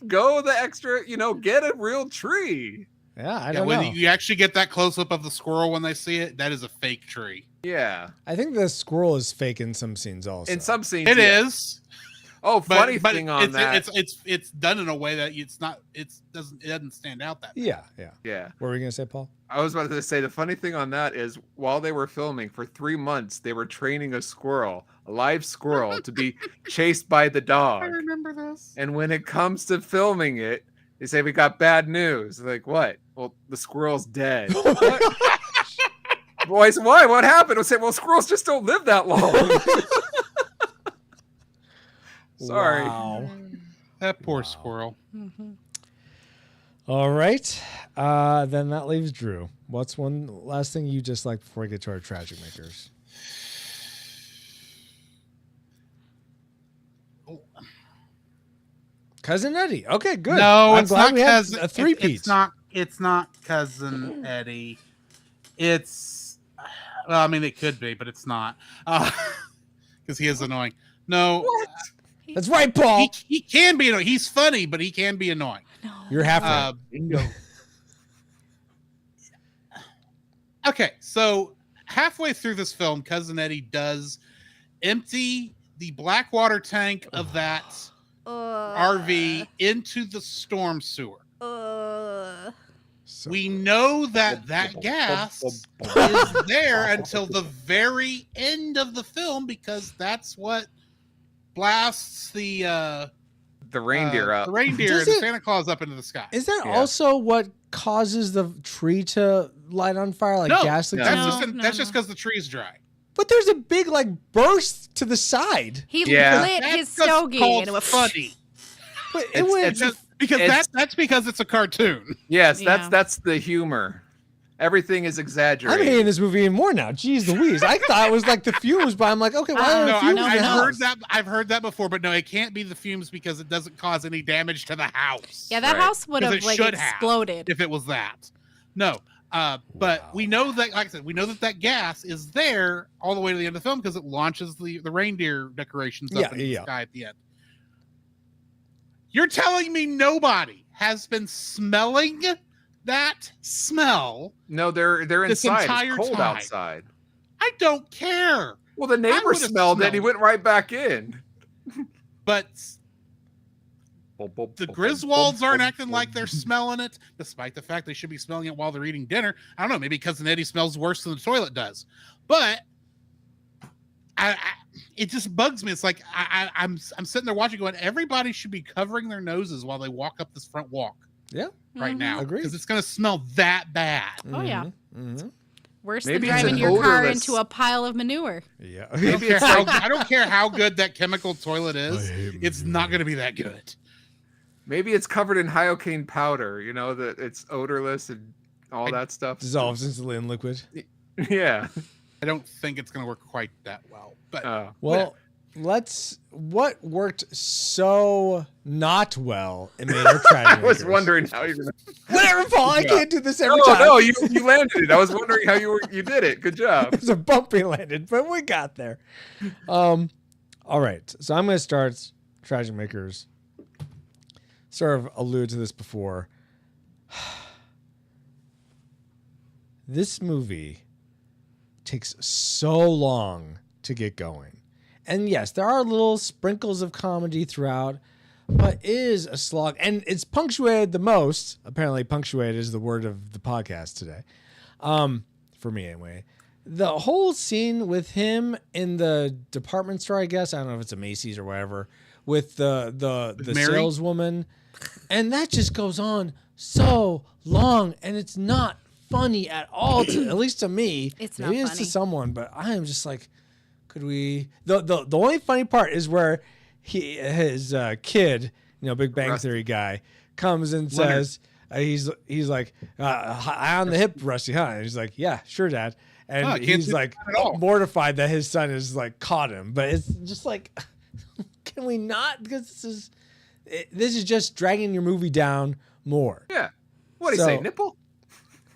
go the extra, get a real tree? Yeah, I don't know. When you actually get that close up of the squirrel when they see it, that is a fake tree. Yeah. I think the squirrel is fake in some scenes also. In some scenes. It is. Oh, funny thing on that. It's done in a way that it doesn't stand out that bad. Yeah. What were you gonna say, Paul? I was about to say the funny thing on that is while they were filming for 3 months, they were training a live squirrel, to be chased by the dog. I remember this. And when it comes to filming it, they say we got bad news. Like, what? Well, the squirrel's dead. What? Boys, why? What happened? I say, well, squirrels just don't live that long. Sorry. Wow. That poor squirrel. Mm-hmm. All right. Then that leaves Drew. What's one last thing you dislike before we get to our tragic makers? Cousin Eddie. Okay, good. No, I'm it's glad not we have cousin. a three-peat. It's not cousin Eddie. It's well, I mean, it could be, but it's not because he is annoying. No, what? That's right, Paul. He can be annoying. He's funny, but he can be annoying. No. You're half right. Okay, so halfway through this film, Cousin Eddie does empty the Blackwater tank of that RV into the storm sewer. We know that gas is there until the very end of the film because that's what blasts the reindeer up. The reindeer and Santa Claus up into the sky. Is that also what causes the tree to light on fire? Like gas? That's just because the tree's dry. But there's a big burst to the side. He lit his stogie and it was funny. But it that's because it's a cartoon. Yes, that's the humor. Everything is exaggerated. I'm hating this movie even more now. Jeez Louise. I thought it was like the fumes, but I'm like, okay, why are the fumes in the house? I've heard that before, but no, it can't be the fumes because it doesn't cause any damage to the house. Yeah, that house would have exploded if it was that. No. But we know that, like I said, we know that gas is there all the way to the end of the film because it launches the reindeer decorations up in the sky at the end. You're telling me nobody has been smelling that smell? No, they're inside. It's cold outside. I don't care. Well, the neighbor smelled it. He went right back in. But the Griswolds aren't acting like they're smelling it, despite the fact they should be smelling it while they're eating dinner. I don't know. Maybe Cousin Eddie smells worse than the toilet does. But it just bugs me. It's like I'm sitting there watching going, everybody should be covering their noses while they walk up this front walk. Yeah. Right now. Agreed. Because it's going to smell that bad. Oh, yeah. Mm-hmm. Worse than driving your car into a pile of manure. Yeah. I don't care how good that chemical toilet is. It's not going to be that good. Maybe it's covered in hyocane powder, that it's odorless and all that stuff. Dissolves instantly in liquid. Yeah. I don't think it's going to work quite that well. But what worked so not well in Maynard Tragedy? I was wondering how you're going to... Whatever, Paul. I can't do this every time. No, you landed it. I was wondering how you did it. Good job. It's a bumpy landed, but we got there. All right. So I'm going to start Tragic Makers. Sort of alluded to this before. This movie takes so long to get going. And yes, there are little sprinkles of comedy throughout, but it is a slog. And it's punctuated the most. Apparently, punctuated is the word of the podcast today. For me, anyway. The whole scene with him in the department store, I guess. I don't know if it's a Macy's or whatever. With the saleswoman. And that just goes on so long. And it's not funny at all, at least to me. It's not funny. Maybe it's to someone, but I am just like... Could we? The only funny part is where his kid, Big Bang Theory guy, comes and says he's like eye on the hip, Rusty, huh? And he's like, yeah, sure, Dad. And he's like mortified that his son is like caught him, but it's just like, can we not? Because this is just dragging your movie down more. Yeah. What do you say, nipple?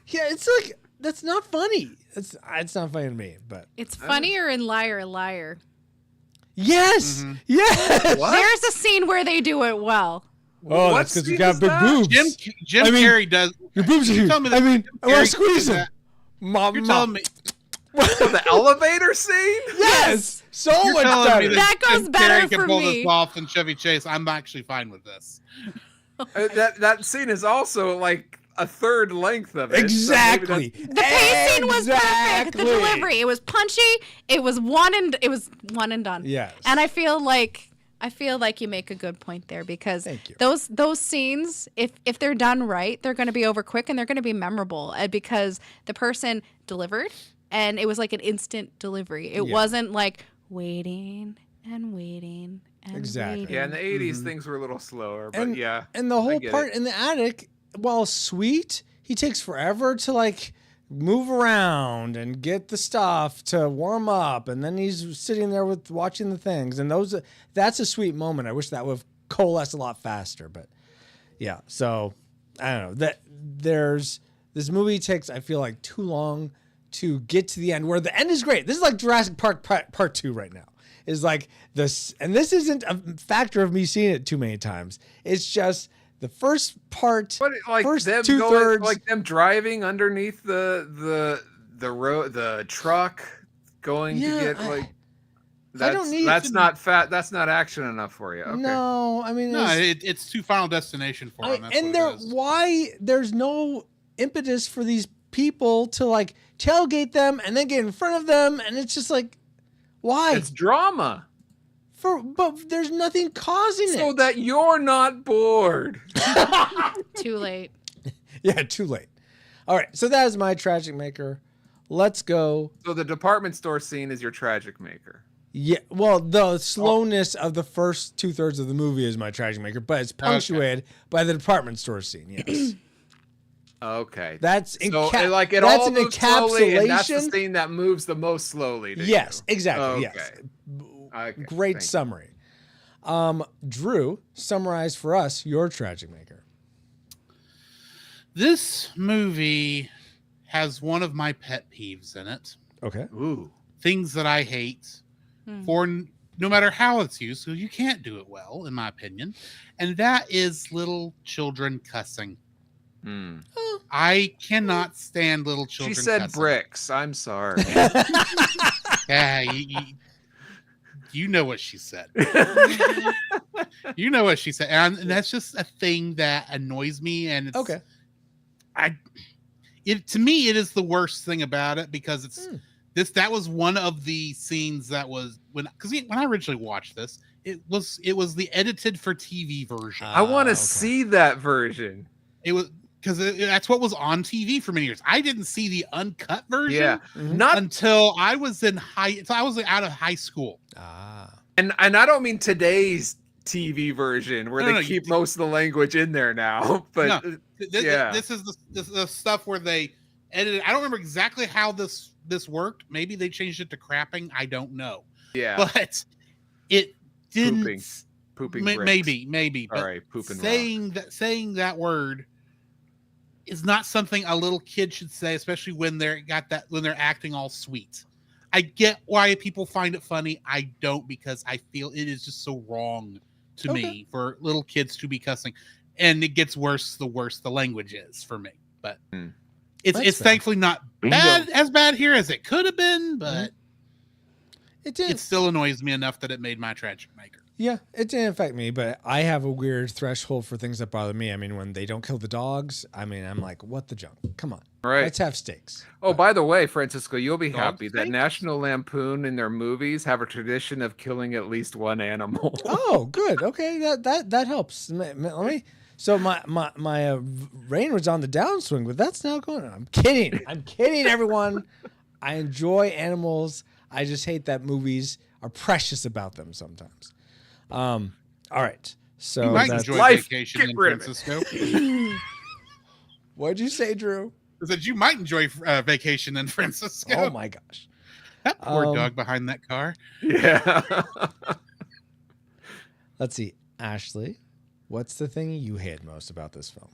Yeah, it's like that's not funny. It's not funny to me, but it's funnier in Liar Liar. Yes, yes. What? There's a scene where they do it well. Oh, that's because you got big boobs. Jim Carrey does. Your boobs are huge. I want to squeeze them. You're telling me the elevator scene? Yes, so much better. That goes better for can pull me. This off than Chevy Chase. I'm actually fine with this. That scene is also like a third length of it. Exactly. So the pacing was perfect. The delivery, it was punchy. It was one and done. Yes. And I feel like you make a good point there because those scenes, if they're done right, they're going to be over quick and they're going to be memorable because the person delivered and it was like an instant delivery. It wasn't like waiting and waiting and exactly. waiting. Yeah, in the 80s things were a little slower, but yeah. And the whole part in the attic, while sweet, he takes forever to like move around and get the stuff to warm up, and then he's sitting there watching the things, and that's a sweet moment. I wish that would have coalesce a lot faster. But yeah, so I don't know that this movie takes, I feel like, too long to get to the end, where the end is great. This is like Jurassic Park part 2 right now. Is like this, and this isn't a factor of me seeing it too many times. It's just the first part, first them 2/3, like them driving underneath the road, the truck going to get like. That's not action enough for you. Okay. No, I mean, it's too Final Destination for them. There's no impetus for these people to like tailgate them and then get in front of them, and it's just like, why? It's drama. But there's nothing causing it. So that you're not bored. Too late. Yeah, too late. All right, so that is my tragic maker. Let's go. So the department store scene is your tragic maker. Yeah, well, the slowness of the first 2/3 of the movie is my tragic maker, but it's punctuated by the department store scene. Yes. Okay. That's an encapsulation. Slowly, and that's the scene that moves the most slowly. Yes, you. exactly. Okay. Yes. Okay, great summary. Drew, summarize for us your tragic maker. This movie has one of my pet peeves in it. Okay. Ooh. Things that I hate for no matter how it's used, so you can't do it well, in my opinion. And that is little children cussing. I cannot stand little children cussing. She said cussing. bricks. I'm sorry. Yeah, you know what she said. You know what she said. And that's just a thing that annoys me. And it's okay. To me, it is the worst thing about it because it's that was one of the scenes that was when I originally watched this, it was the edited for TV version. I want to see that version. It was because that's what was on TV for many years. I didn't see the uncut version not until I was out of high school. And I don't mean today's TV version where they keep most of the language in there now. But this is the stuff where they edited. I don't remember exactly how this worked. Maybe they changed it to crapping. I don't know. Yeah, but it didn't. Pooping. Maybe. All right, pooping. Saying that word is not something a little kid should say, especially when they're acting all sweet. I get why people find it funny. I don't, because I feel it is just so wrong to me for little kids to be cussing. And it gets worse the worse the language is for me. But it's thankfully not as bad here as it could have been, but it still annoys me enough that it made my tragic maker. Yeah, it didn't affect me, but I have a weird threshold for things that bother me. I mean, when they don't kill the dogs, I'm like, what the junk? Come on. Right. Let's have steaks. Oh, by the way, Francisco, you'll be happy that National Lampoon in their movies have a tradition of killing at least one animal. Oh, good. Okay, that helps. Let me. So my reign was on the downswing, but that's now going on. I'm kidding, everyone. I enjoy animals. I just hate that movies are precious about them sometimes. All right. So you might enjoy Vacation in Francisco. What'd you say, Drew? I said you might enjoy Vacation in Francisco. Oh my gosh. That poor dog behind that car. Yeah. Let's see. Ashley, what's the thing you hate most about this film?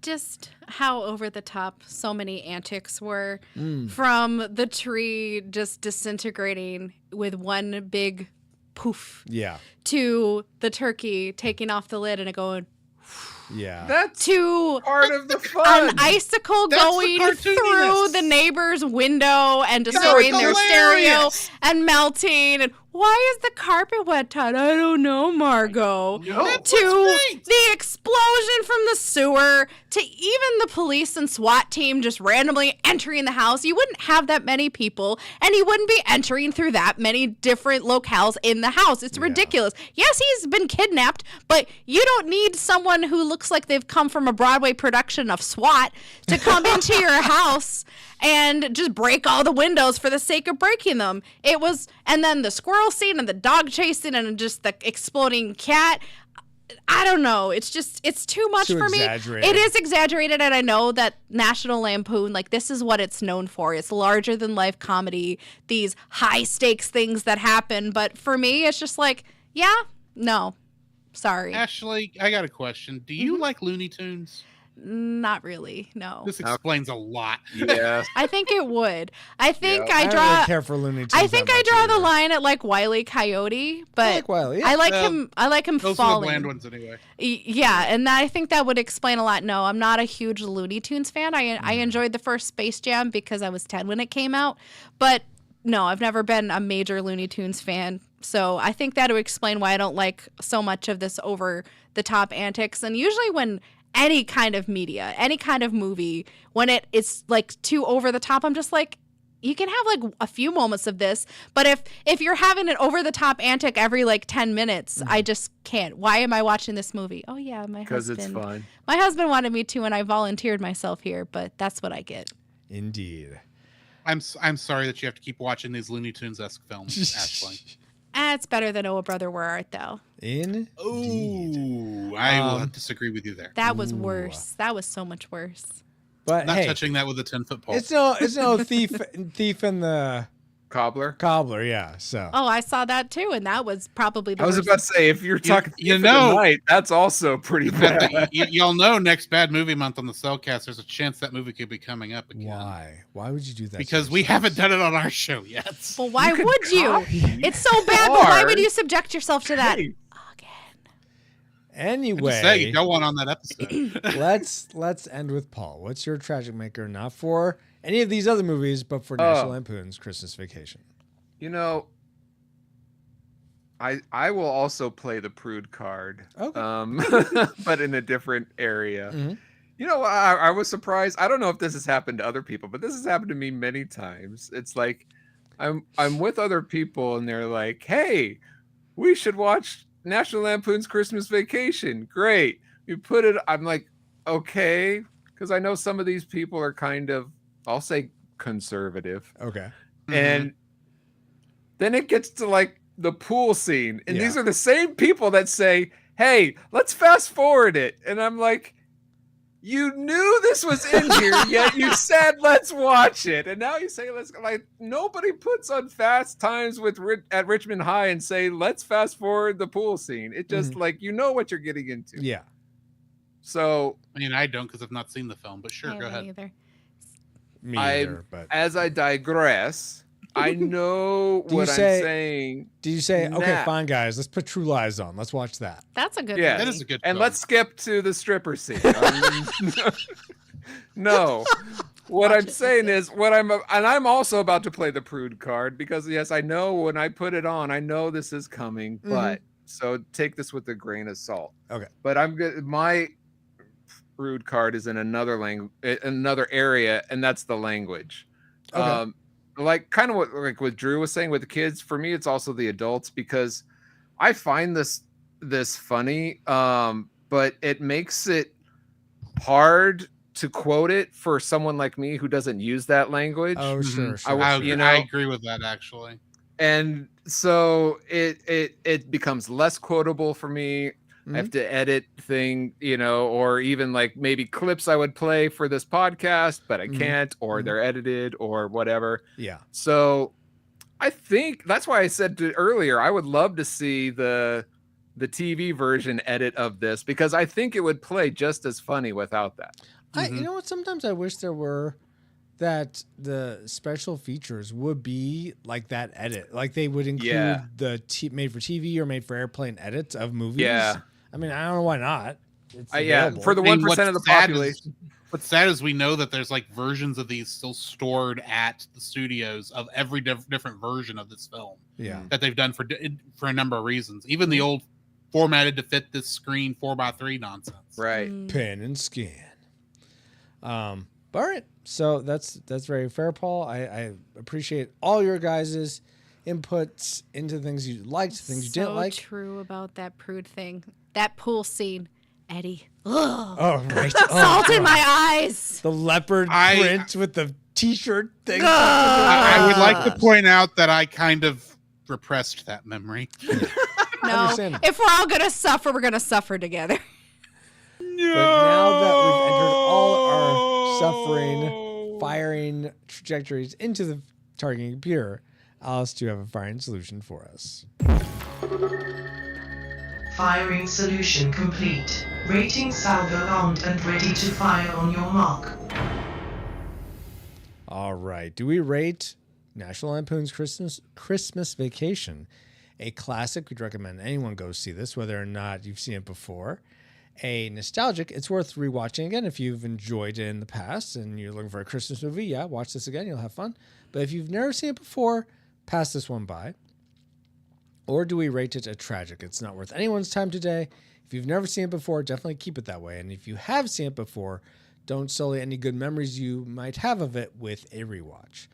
Just how over the top so many antics were, from the tree just disintegrating with one big poof. Yeah. To the turkey taking off the lid and it going. Yeah. That's to part of the fun. An icicle going through the neighbor's window and destroying their stereo and melting. And why is the carpet wet, Todd? I don't know, Margot. No, to the explosion from the sewer, to even the police and SWAT team just randomly entering the house. You wouldn't have that many people, and you wouldn't be entering through that many different locales in the house. It's ridiculous. Yes, he's been kidnapped, but you don't need someone who looks like they've come from a Broadway production of SWAT to come into your house and just break all the windows for the sake of breaking them. And then the squirrel scene and the dog chasing and just the exploding cat. I don't know. It's too much for me. It is exaggerated, and I know that National Lampoon, like, this is what it's known for. It's larger than life comedy, these high stakes things that happen. But for me, it's just like, yeah, no. Sorry. Ashley, I got a question. Do you like Looney Tunes? Not really. No. This explains a lot. Yeah. I think it would. I think I I don't draw. really care for Looney Tunes. I think that I much draw the either. line at like Wile E. Coyote, but I like Wile E. I like Well, him. I like him Those are the falling. bland ones anyway. Yeah, and I think that would explain a lot. No, I'm not a huge Looney Tunes fan. I enjoyed the first Space Jam because I was 10 when it came out, but no, I've never been a major Looney Tunes fan. So I think that would explain why I don't like so much of this over the top antics. And usually when any kind of media, any kind of movie, when it's like too over the top, I'm just like, you can have like a few moments of this, but if you're having an over the top antic every like 10 minutes, I just can't. Why am I watching this movie? Oh yeah, my husband. Because it's fun. My husband wanted me to, and I volunteered myself here, but that's what I get. Indeed. I'm sorry that you have to keep watching these Looney Tunes-esque films, Ashley. It's better than Oh Brother Where Art Thou. Indeed. Ooh, I will disagree with you there. That was worse. That was so much worse. But Not hey, touching that with a 10-foot pole. it's no thief in the cobbler. Yeah. So. Oh, I saw that too, and that was probably the I was worst. about to say, if you're talking you Thief of know- the Night, that's also pretty bad. Y'all know next Bad Movie Month on the Cellcast, there's a chance that movie could be coming up again. Why? Why would you do that? Because we haven't done it on our show yet. Well, why would you? It's so bad, but why would you subject yourself to that? Anyway, Just say, go on that episode. let's end with Paul. What's your tragic maker? Not for any of these other movies, but for National Lampoon's Christmas Vacation. You know, I will also play the prude card, but in a different area. Mm-hmm. You know, I was surprised. I don't know if this has happened to other people, but this has happened to me many times. It's like I'm with other people and they're like, "Hey, we should watch National Lampoon's Christmas Vacation." Great. We put it. I'm like, okay, because I know some of these people are kind of, I'll say, conservative. Okay. And then it gets to like the pool scene, and these are the same people that say, "Hey, let's fast forward it," and I'm like, you knew this was in here, yet you said let's watch it, and now you say let's. Like, nobody puts on Fast Times at Richmond High and say let's fast forward the pool scene. It just like, you know what you're getting into. Yeah. So I mean, I don't because I've not seen the film, but sure, I go haven't ahead. either. Me either, but as I digress, I know what I'm saying. Do you say, okay, now. fine, guys, let's put True Lies on. Let's watch that. That's a good Yeah, movie. That is a good And film. let's skip to the stripper scene. No. What I'm saying is, and I'm also about to play the prude card because yes, I know when I put it on, I know this is coming, but so take this with a grain of salt. Okay. But I'm good. My prude card is in another area, and that's the language. Okay. Like kind of what Drew was saying with the kids. For me, it's also the adults because I find this funny, but it makes it hard to quote it for someone like me who doesn't use that language. Oh, sure. I agree with that actually. And so it becomes less quotable for me. I have to edit thing, or even like maybe clips I would play for this podcast, but I can't, or they're edited or whatever. Yeah. So I think that's why I said earlier, I would love to see the TV version edit of this because I think it would play just as funny without that. You know what? Sometimes I wish there were that the special features would be like that edit. Like they would include the made for TV or made for airplane edits of movies. Yeah. I mean, I don't know why not. It's for the 1% of the population. What's sad is we know that there's like versions of these still stored at the studios of every different version of this film. Yeah. That they've done for a number of reasons. Even the old formatted to fit this screen 4x3 nonsense. Right. Pen and scan. All right. So that's very fair, Paul. I appreciate all your guys' inputs into things you liked, things you didn't like. So true about that prude thing. That pool scene, Eddie. Ugh. Oh, right. Salt in my eyes. The leopard print with the t-shirt thing. I would like to point out that I kind of repressed that memory. No, if we're all going to suffer, we're going to suffer together. But now that we've entered all our suffering, firing trajectories into the targeting computer, Alice, do you have a firing solution for us? Firing solution complete. Rating salvo armed and ready to fire on your mark. All right. Do we rate National Lampoon's Christmas Vacation a classic? We'd recommend anyone go see this, whether or not you've seen it before. A nostalgic, it's worth rewatching again if you've enjoyed it in the past and you're looking for a Christmas movie. Yeah, watch this again. You'll have fun. But if you've never seen it before, pass this one by. Or do we rate it a tragic? It's not worth anyone's time today. If you've never seen it before, definitely keep it that way. And if you have seen it before, don't sully any good memories you might have of it with a rewatch.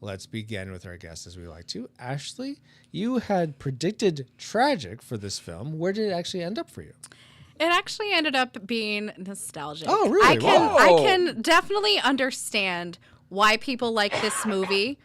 Let's begin with our guests as we like to. Ashley, you had predicted tragic for this film. Where did it actually end up for you? It actually ended up being nostalgic. Oh, really? I can definitely understand why people like this movie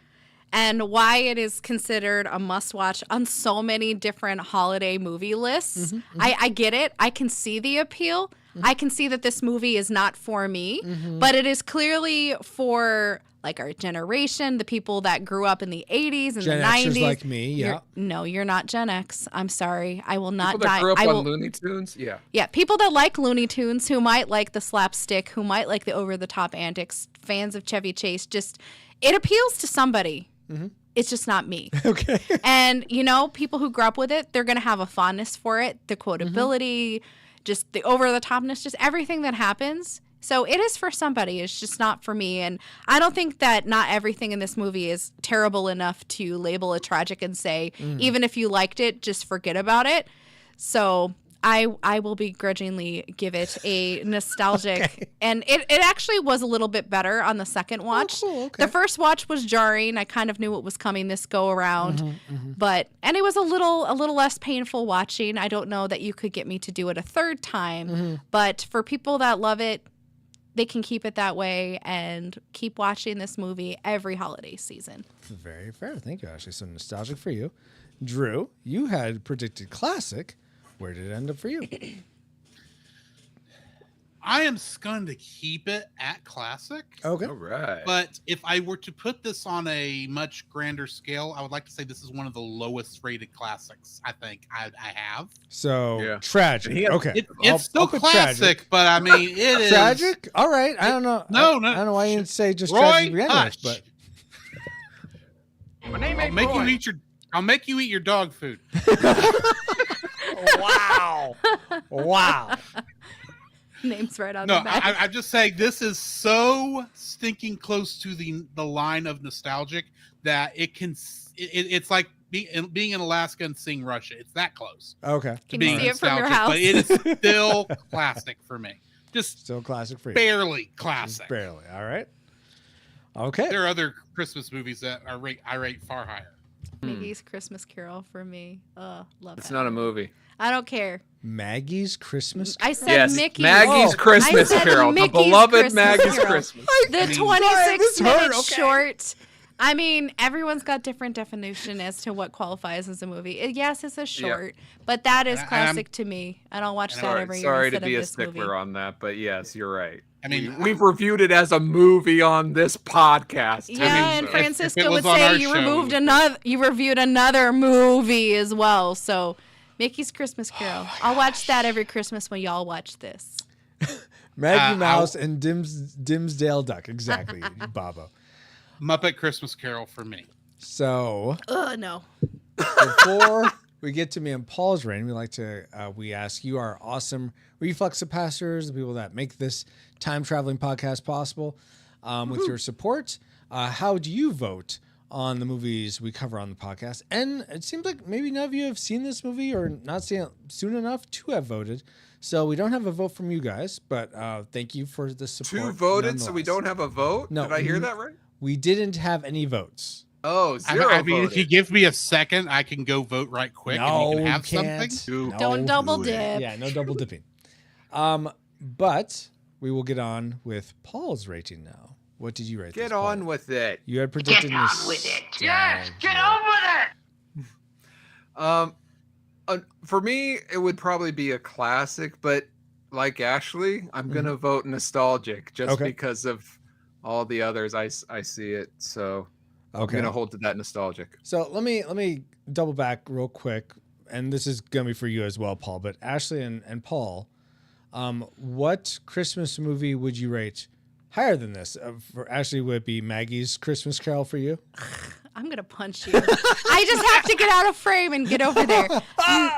and why it is considered a must-watch on so many different holiday movie lists. I get it. I can see the appeal. I can see that this movie is not for me, but it is clearly for like our generation, the people that grew up in the 80s and Gen the 90s. Xers like me, yeah. You're not Gen X. I'm sorry. I will not People that die. grew up on Looney Tunes? Yeah. Yeah, people that like Looney Tunes, who might like the slapstick, who might like the over-the-top antics, fans of Chevy Chase, just, it appeals to somebody. It's just not me. Okay. And, people who grew up with it, they're going to have a fondness for it, the quotability, just the over-the-topness, just everything that happens. So it is for somebody. It's just not for me. And I don't think that not everything in this movie is terrible enough to label it tragic and say, even if you liked it, just forget about it. So I will begrudgingly give it a nostalgic. Okay. And it actually was a little bit better on the second watch. Oh, cool. Okay. The first watch was jarring. I kind of knew what was coming this go around. And it was a little less painful watching. I don't know that you could get me to do it a third time. But for people that love it, they can keep it that way and keep watching this movie every holiday season. Very fair. Thank you, Ashley. So nostalgic for you. Drew, you had predicted classic. Where did it end up for you? I am going to keep it at classic. Okay. All right. But if I were to put this on a much grander scale, I would like to say this is one of the lowest rated classics I think I have. So tragic. Okay. It's still classic, but I mean, it is. Tragic? All right. I don't know. No. I don't know why you didn't say just Roy, tragic beginning, but My name ain't Roy. I'll make you eat your dog food. Wow. Wow. Names right on the back. I'm just saying this is so stinking close to the line of nostalgic that it's like being in Alaska and seeing Russia. It's that close. Okay. Can you see it from your house? But it is still classic for me. Just still classic for you. Barely classic. Just barely. All right. Okay. There are other Christmas movies that I rate far higher. Maggie's Christmas Carol for me. Love it. It's not a movie. I don't care. Maggie's Christmas Carol? I said Mickey's. Maggie's Christmas Carol. The beloved Maggie's Christmas. The 26-minute short. I mean, everyone's got different definition as to what qualifies as a movie. Yes, it's a short, but that is classic to me. I don't watch that every year. Sorry to be a stickler on that, but yes, you're right. I mean, we've reviewed it as a movie on this podcast. Yeah, and Francisco would say you reviewed another movie as well. So, Mickey's Christmas Carol. I'll watch that every Christmas when y'all watch this. Maggie Mouse and Dimsdale Duck. Exactly, Bobo. Muppet Christmas Carol for me. So, no. Before we get to me and Paul's reign, we ask you, our awesome Reflexipastors, the people that make this time traveling podcast possible, with your support. How do you vote on the movies we cover on the podcast? And it seems like maybe none of you have seen this movie or not seen it soon enough to have voted. So we don't have a vote from you guys, but thank you for the support. 2 voted, so we don't have a vote? No, did I hear that right? We didn't have any votes. Oh, 0 I mean, if you give me a second, I can go vote right quick. No, and you can have you can't. something. Don't double dip. Yeah, no double dipping. But we will get on with Paul's rating now. What did you rate? Get on with it. You had predicted Get on with it. Yes, get on with it. For me, it would probably be a classic, but like Ashley, I'm gonna vote nostalgic just because of all the others. I see it, so I'm gonna hold to that nostalgic. So let me double back real quick and this is gonna be for you as well, Paul. But Ashley and Paul, what Christmas movie would you rate higher than this? For Ashley, would it be Maggie's Christmas Carol for you? I'm going to punch you. I just have to get out of frame and get over there.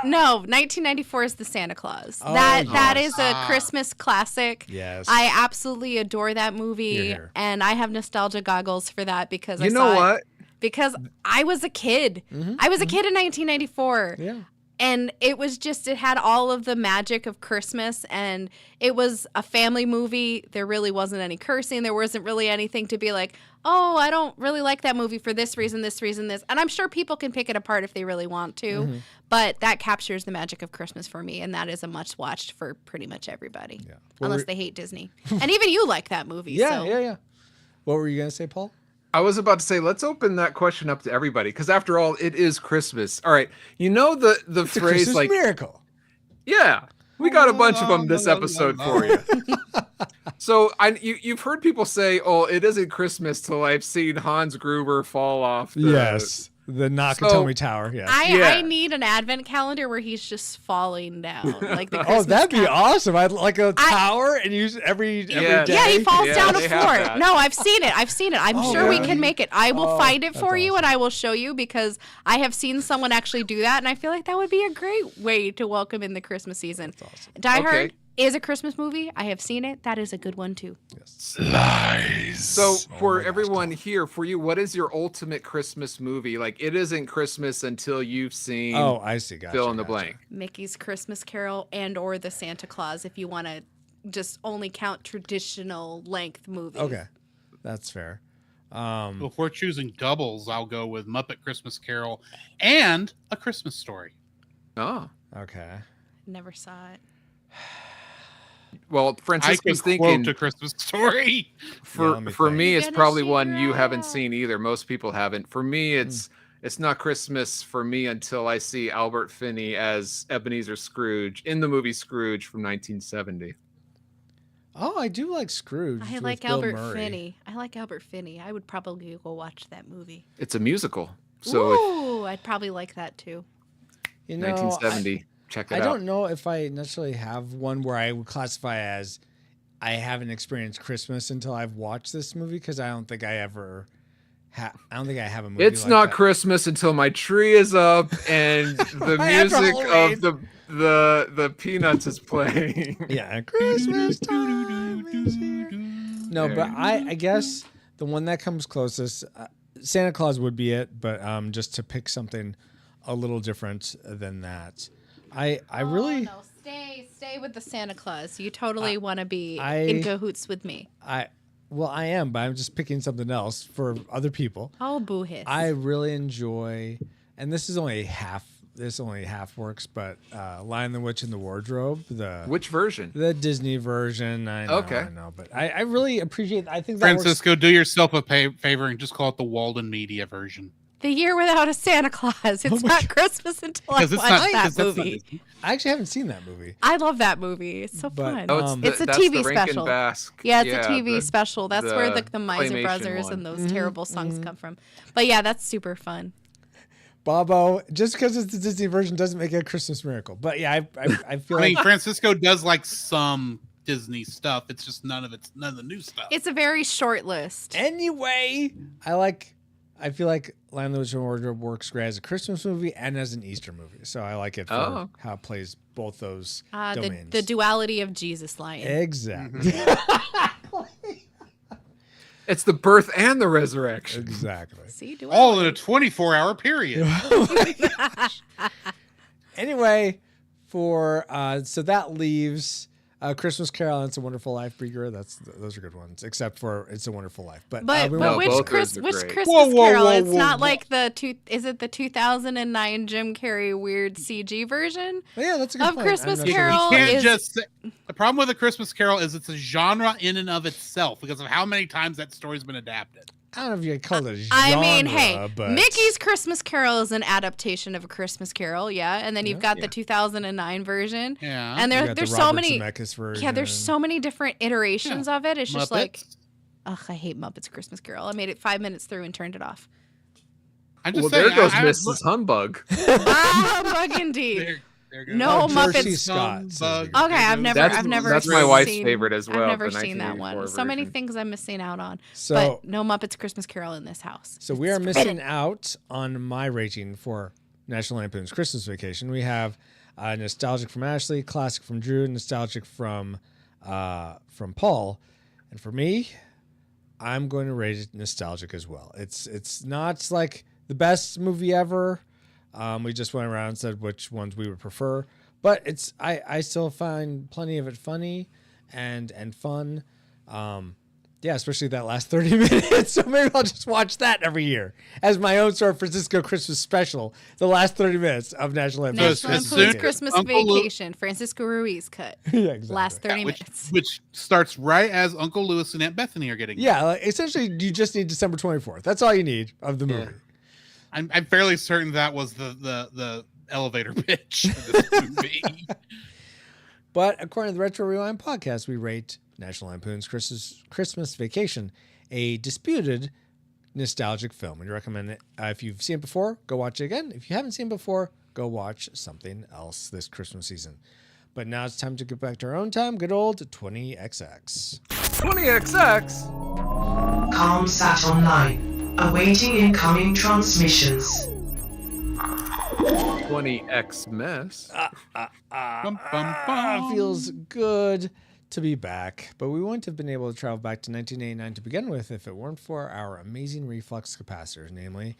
No, 1994 is The Santa Claus. Oh, that is a Christmas classic. Yes. I absolutely adore that movie. Here. And I have nostalgia goggles for that because I You saw know it what? because I was a kid. I was a kid in 1994. Yeah. And it was just, it had all of the magic of Christmas, and it was a family movie. There really wasn't any cursing. There wasn't really anything to be like, oh, I don't really like that movie for this reason, this reason, this. And I'm sure people can pick it apart if they really want to, but that captures the magic of Christmas for me, and that is a much watched for pretty much everybody, unless they hate Disney. And even you like that movie. Yeah, so. yeah. What were you going to say, Paul? I was about to say, let's open that question up to everybody, because after all, it is Christmas. All right, you know the It's a phrase Christmas like, miracle. yeah, we got a bunch of them this episode for you. So you've heard people say, "Oh, it isn't Christmas till I've seen Hans Gruber fall off." The Nakatomi Tower. Yes. I need an advent calendar where he's just falling down, like the Christmas that'd be calendar. awesome. I'd like a tower and use every day. Yeah, he falls down a they have floor. that. No, I've seen it. I'm sure we can make it. I will find it for you, awesome. and I will show you, because I have seen someone actually do that, and I feel like that would be a great way to welcome in the Christmas season. Awesome. Die Okay. Hard is a Christmas movie. I have seen it. That is a good one too. Lies. So for everyone here, for you, what is your ultimate Christmas movie? Like, it isn't Christmas until you've seen. Oh, I see. Gotcha, fill in the blank. Mickey's Christmas Carol and or the Santa Claus, if you want to just only count traditional length movies. Okay, that's fair. Well, if we're choosing doubles, I'll go with Muppet Christmas Carol and A Christmas Story. Oh, Okay. Never saw it. well, I can Francisco's quote thinking A Christmas Story. for let me for think. me, it's Gonna probably shake one her you haven't out. seen either. Most people haven't. For me, it's not Christmas for me until I see Albert Finney as Ebenezer Scrooge in the movie Scrooge from 1970. Oh, I do like Scrooge. I with like Bill Albert Murray. Finney. I like Albert Finney. I would probably go watch that movie. It's a musical, so Ooh, I'd probably like that too. You know, 1970. Check it I out. don't know if I necessarily have one where I would classify as I haven't experienced Christmas until I've watched this movie, because I don't think I ever I don't think I have a movie. It's like not that. Christmas until my tree is up and the After music Halloween. of the Peanuts is playing. Yeah, Christmas time is here. No, but I guess the one that comes closest, Santa Claus would be it. But just to pick something a little different than that, I really no, stay with the Santa Claus. You totally want to be in cahoots with me. I am, but I'm just picking something else for other people. Oh, boo hiss. I really enjoy, and this is only half. This only half works, but Lion the Witch in the Wardrobe, Which version? the Disney version. I know, Okay. I know, but I really appreciate. I think that works. Francisco, do yourself a favor and just call it the Walden Media version. The Year Without a Santa Claus. It's not Christmas until I Because it's watch not that because that's not movie. Disney. I actually haven't seen that movie. I love that movie. It's so But, fun. Oh, It's a that's TV the Rankin special. Bass. Yeah, it's a TV special. That's where the Miser claymation Brothers one. and those terrible songs come from. But yeah, that's super fun. Bobo, just because it's the Disney version doesn't make it a Christmas miracle. But yeah, I feel I mean, like Francisco does like some Disney stuff. It's just none of the new stuff. It's a very short list. anyway, I feel like Lion the Witch in the Wardrobe works great as a Christmas movie and as an Easter movie. So I like it for how it plays both those domains. The duality of Jesus Lion. Exactly. It's the birth and the resurrection. Exactly. See, all in a 24-hour period. Anyway, so that leaves Christmas Carol and It's a Wonderful Life, Bieger. Those are good ones, except for It's a Wonderful Life. But which Christmas Whoa, Carol? whoa, It's whoa, not whoa. like is it the 2009 Jim Carrey weird CG version? Yeah, that's a good of point. Christmas I'm not sure. Carol. You can't is, just say, the problem with A Christmas Carol is it's a genre in and of itself because of how many times that story's been adapted. I don't know if you could call it a genre, I mean, hey, but Mickey's Christmas Carol is an adaptation of A Christmas Carol, yeah, and then you've got the 2009 version, Yeah. and You got there's the so Robert many, Zemeckis version. yeah, there's so many different iterations of it. It's just like, Muppets. ugh, I hate Muppets Christmas Carol. I made it 5 minutes through and turned it off. I'm just Well, saying. there goes I Mrs. Humbug. Humbug indeed. There goes. No Jersey Muppets. Scott. says Humbug. Okay, I've never That's my seen, wife's favorite as well. I've never the seen that 1984 one. So many version. things I'm missing out on. So- but no Muppets Christmas Carol in this house. So we are missing out on my rating for National Lampoon's Christmas Vacation. We have nostalgic from Ashley, classic from Drew, nostalgic from Paul, and for me, I'm going to rate it nostalgic as well. It's not like the best movie ever. We just went around and said which ones we would prefer, but I still find plenty of it funny and fun. Yeah, especially that last 30 minutes. So maybe I'll just watch that every year as my own San Francisco Christmas special. The last 30 minutes of National Lampoon's Christmas Vacation. Francisco Ruiz cut. Yeah, exactly. Last 30 minutes. Which starts right as Uncle Lewis and Aunt Bethany are getting. Yeah, like, essentially, you just need December 24th. That's all you need of the movie. I'm fairly certain that was the elevator pitch for this movie. But according to the Retro Rewind podcast, we rate National Lampoon's Christmas Vacation a disputed nostalgic film. We recommend it. If you've seen it before, go watch it again. If you haven't seen it before, go watch something else this Christmas season. But now it's time to get back to our own time. Good old 20XX. 20XX? ComSat online. Awaiting incoming transmissions. 20X mess. Feels good to be back, but we wouldn't have been able to travel back to 1989 to begin with if it weren't for our amazing reflux capacitors, namely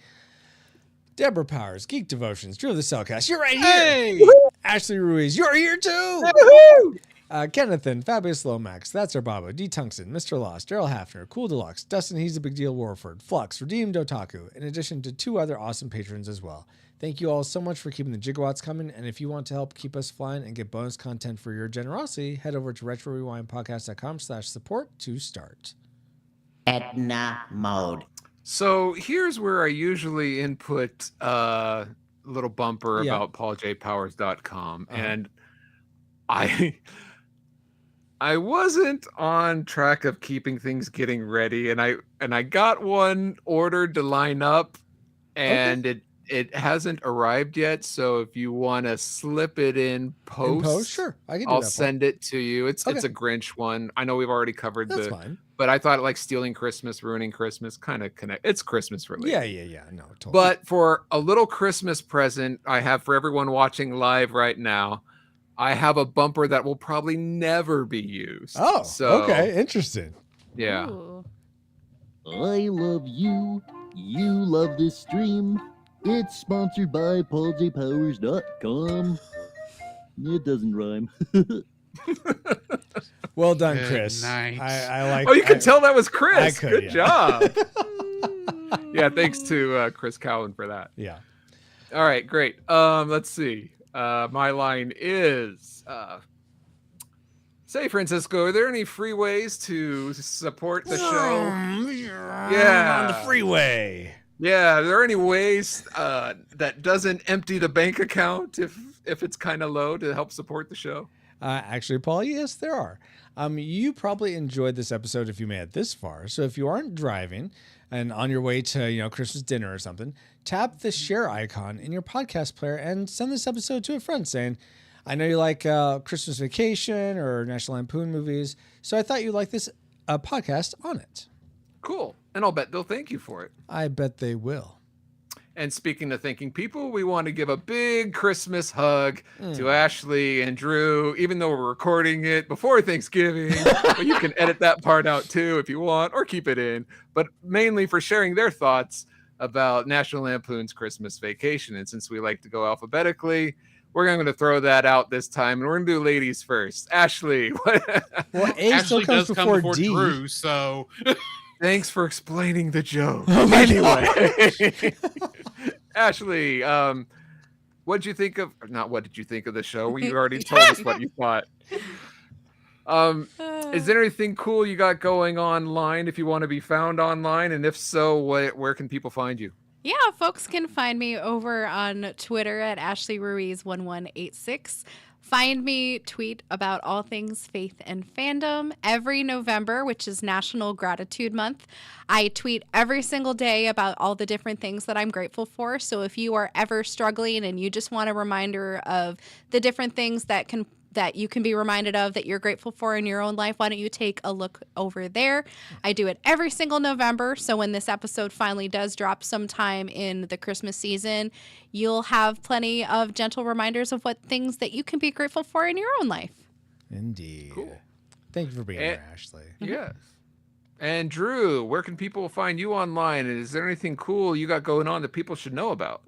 Deborah Powers, Geek Devotions, Drew the Cellcast, you're right here. Hey! Ashley Ruiz, you're here too. Kennethan, Fabulous Lomax, That's Our Baba, D. Tungsten, Mr. Lost, Daryl Hafner, Cool Deluxe, Dustin, He's a Big Deal Warford, Flux, Redeemed Otaku, in addition to 2 other awesome patrons as well. Thank you all so much for keeping the gigawatts coming, and if you want to help keep us flying and get bonus content for your generosity, head over to retrorewindpodcast.com/support to start. Edna mode. So here's where I usually input a little bumper about pauljpowers.com, and I wasn't on track of keeping things getting ready, and I got one ordered to line up, and it hasn't arrived yet. So if you want to slip it in post, sure, I can do I'll that send it to you. It's a Grinch one. I know we've already covered That's fine. but I thought like stealing Christmas, ruining Christmas, kind of connect. It's Christmas related. Yeah. No, totally. But for a little Christmas present, I have for everyone watching live right now, I have a bumper that will probably never be used. Oh, so, okay, interesting. Yeah. Ooh. I love you. You love this stream. It's sponsored by pauljpowers.com. It doesn't rhyme. Well done, Chris. I like. Oh, you could tell that was Chris. Good job. Yeah, thanks to Chris Cowan for that. Yeah. All right, great. Let's see. My line is, say, Francisco, are there any free ways to support the show? Yeah. On the freeway. Yeah, are there any ways that doesn't empty the bank account if it's kind of low to help support the show? Actually, Paul, yes, there are. You probably enjoyed this episode if you made it this far. So if you aren't driving and on your way to Christmas dinner or something, tap the share icon in your podcast player and send this episode to a friend saying, I know you like Christmas Vacation or National Lampoon movies, so I thought you'd like this podcast on it. Cool. And I'll bet they'll thank you for it. I bet they will. And speaking of thanking people, we want to give a big Christmas hug to Ashley and Drew, even though we're recording it before Thanksgiving. But you can edit that part out too if you want, or keep it in. But mainly for sharing their thoughts about National Lampoon's Christmas Vacation. And since we like to go alphabetically, we're going to throw that out this time. And we're going to do ladies first. Ashley. Well, A still comes before D. Drew, so... Thanks for explaining the joke. Oh my anyway, Ashley, what did you think of? Not what did you think of the show? You already told us what you thought. Is there anything cool you got going online? If you want to be found online, and if so, where can people find you? Yeah, folks can find me over on Twitter at Ashley Ruiz 1186. Find me, tweet about all things faith and fandom every November, which is National Gratitude Month. I tweet every single day about all the different things that I'm grateful for. So if you are ever struggling and you just want a reminder of the different things that you can be reminded of that you're grateful for in your own life, why don't you take a look over there? I do it every single November. So when this episode finally does drop sometime in the Christmas season, you'll have plenty of gentle reminders of what things that you can be grateful for in your own life. Indeed. Cool. Thank you for being here, Ashley. Yes. And Drew, where can people find you online? And is there anything cool you got going on that people should know about?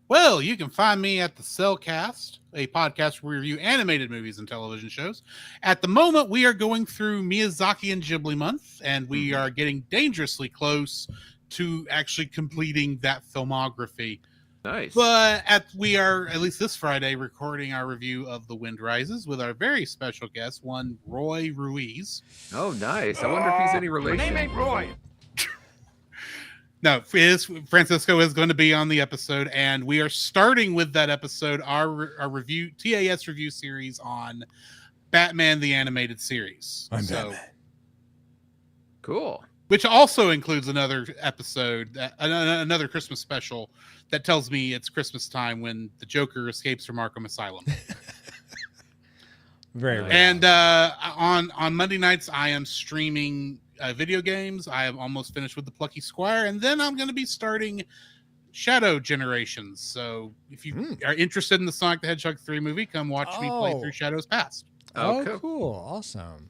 Well, you can find me at the Cellcast, a podcast where we review animated movies and television shows. At the moment, we are going through Miyazaki and Ghibli month, and we are getting dangerously close to actually completing that filmography. Nice. But we are, at least this Friday, recording our review of The Wind Rises with our very special guest, one Roy Ruiz. Oh, nice. I wonder if he's any relation. My name ain't Roy. No, Francisco is going to be on the episode, and we are starting with that episode, our review, TAS review series on Batman the Animated Series. Batman. Cool. Which also includes another episode, another Christmas special that tells me it's Christmas time when the Joker escapes from Arkham Asylum. Very right. And on Monday nights, I am streaming video games. I am almost finished with the Plucky Squire, and then I'm going to be starting Shadow Generations. So if you are interested in the Sonic the Hedgehog 3 movie, come watch me play through Shadows Past. Oh, cool. Awesome.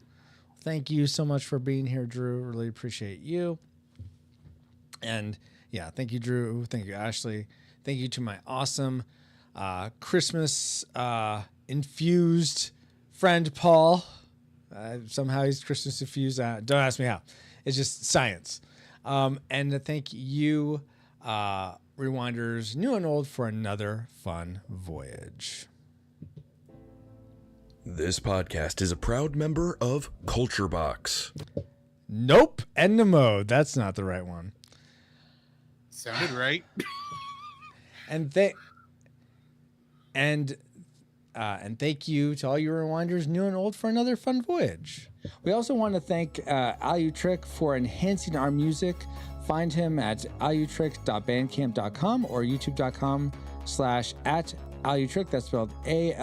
Thank you so much for being here, Drew. Really appreciate you. And yeah, thank you, Drew. Thank you, Ashley. Thank you to my awesome Christmas infused friend, Paul. Somehow he's Christmas infused. Don't ask me how. It's just science. And thank you, Rewinders, new and old, for another fun voyage. This podcast is a proud member of Culture Box. Nope. End of mode. That's not the right one. Sounded right. And thank you to all your Rewinders, new and old, for another fun voyage. We also want to thank Alutrick for enhancing our music. Find him at alutrick.bandcamp.com or youtube.com/@Alutrick. That's spelled ALLOOUTRICK,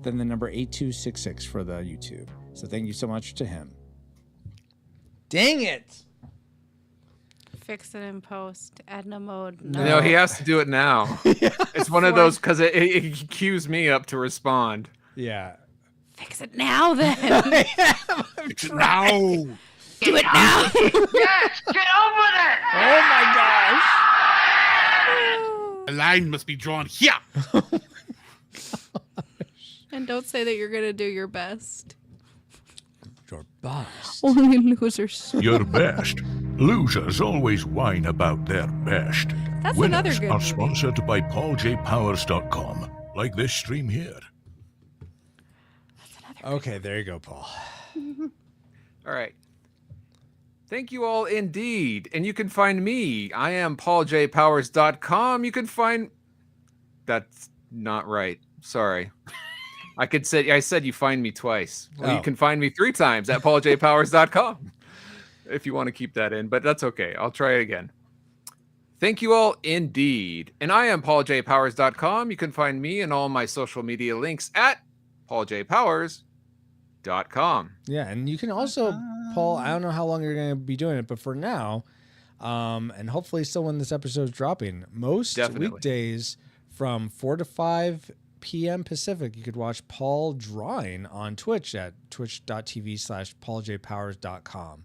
then the number 8266 for the YouTube. So thank you so much to him. Dang it! Fix it in post. Edna mode. No, he has to do it now. It's one of those because it cues me up to respond. Yeah. Fix it now, then. Fix it now. Do it now. Yes, get over there. Oh my gosh. A line must be drawn here. And don't say that you're going to do your best. Your best. Only losers. Your best. Losers always whine about their best. That's Winners another good are movie. sponsored by PaulJPowers.com, like this stream here. Okay, there you go, Paul. All right. Thank you all indeed. And you can find me. I am PaulJPowers.com. You can find... That's not right. Sorry. I said you find me twice. Well, You can find me 3 times at PaulJPowers.com if you want to keep that in, but that's okay. I'll try it again. Thank you all indeed. And I am PaulJPowers.com. You can find me and all my social media links at PaulJPowers.com. Yeah, and you can also, Paul, I don't know how long you're going to be doing it, but for now, and hopefully still when this episode is dropping, most weekdays from 4 to 5 p.m. Pacific, you could watch Paul drawing on Twitch at twitch.tv/PaulJPowers.com.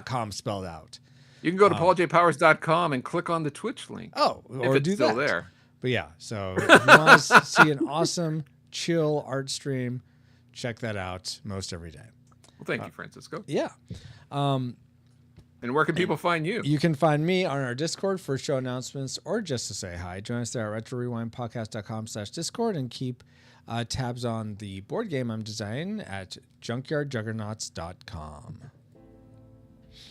.com spelled out. You can go to PaulJPowers.com and click on the Twitch link. Oh, if or it's do still that. there. But yeah, so if you want to see an awesome, chill art stream, check that out most every day. Well, thank you, Francisco. Yeah. And where can people find you? You can find me on our Discord for show announcements or just to say hi. Join us there at retrorewindpodcast.com/Discord and keep tabs on the board game I'm designing at junkyardjuggernauts.com.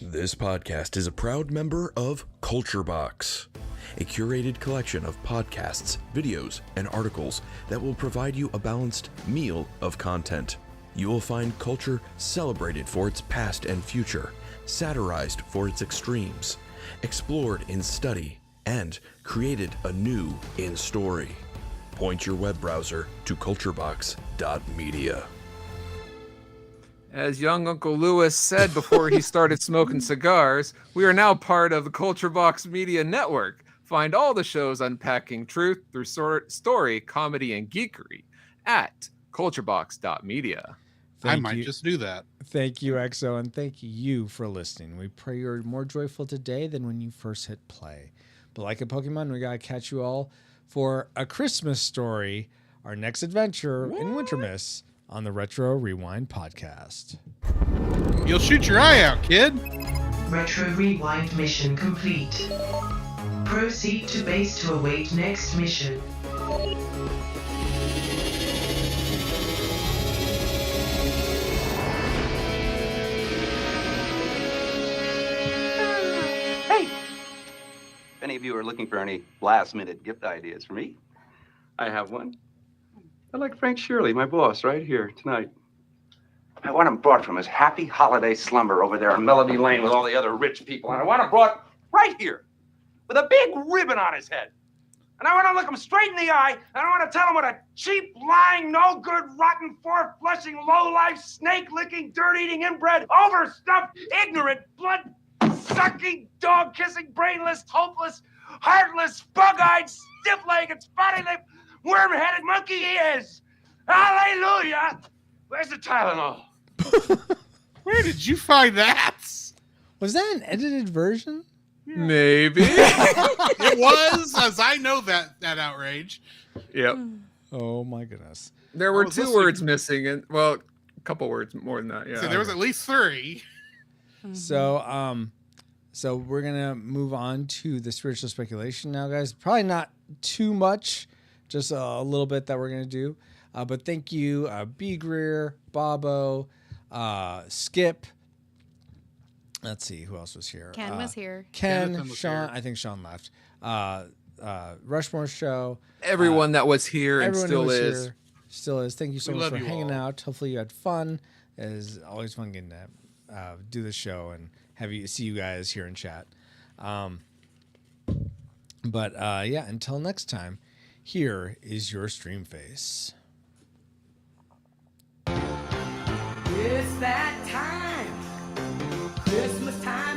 This podcast is a proud member of Culture Box. a curated collection of podcasts, videos, and articles that will provide you a balanced meal of content. You will find culture celebrated for its past and future, satirized for its extremes, explored in study, and created anew in story. Point your web browser to culturebox.media. As young Uncle Lewis said before he started smoking cigars, we are now part of the Culture Box Media Network. Find all the shows unpacking truth through story, comedy, and geekery at culturebox.media. I might just do that. Thank you, XO, and thank you for listening. We pray you're more joyful today than when you first hit play. But like a Pokemon, we got to catch you all for A Christmas Story, our next adventure in Wintermas on the Retro Rewind podcast. You'll shoot your eye out, kid. Retro Rewind mission complete. Proceed to base to await next mission. Hey! If any of you are looking for any last-minute gift ideas for me, I have one. I like Frank Shirley, my boss, right here tonight. I want him brought from his happy holiday slumber over there in Melody Lane with all the other rich people. And I want him brought right here with a big ribbon on his head. And I want to look him straight in the eye, and I want to tell him what a cheap, lying, no-good, rotten, four-flushing, low-life, snake-licking, dirt-eating, inbred, overstuffed, ignorant, blood-sucking, dog-kissing, brainless, hopeless, heartless, bug-eyed, stiff-legged, spotty-lipped, worm-headed monkey he is. Hallelujah! Where's the Tylenol? Where did you find that? Was that an edited version? Maybe. It was, as I know that outrage. Yep. Oh my goodness. There were two words missing, and well, a couple words more than that. Yeah. So there was at least 3. So so we're gonna move on to the spiritual speculation now, guys. Probably not too much, just a little bit that we're gonna do. But thank you, B. Greer, Bobo, Skip. Let's see who else was here. Ken was here. Ken, Sean. I think Sean left. Rushmore Show. Everyone that was here and still is. Here, still is. Thank you so We much love for you hanging all. out. Hopefully you had fun. It is always fun getting to do the show and see you guys here in chat. But yeah, until next time, here is your stream face. It's that time, Christmas time.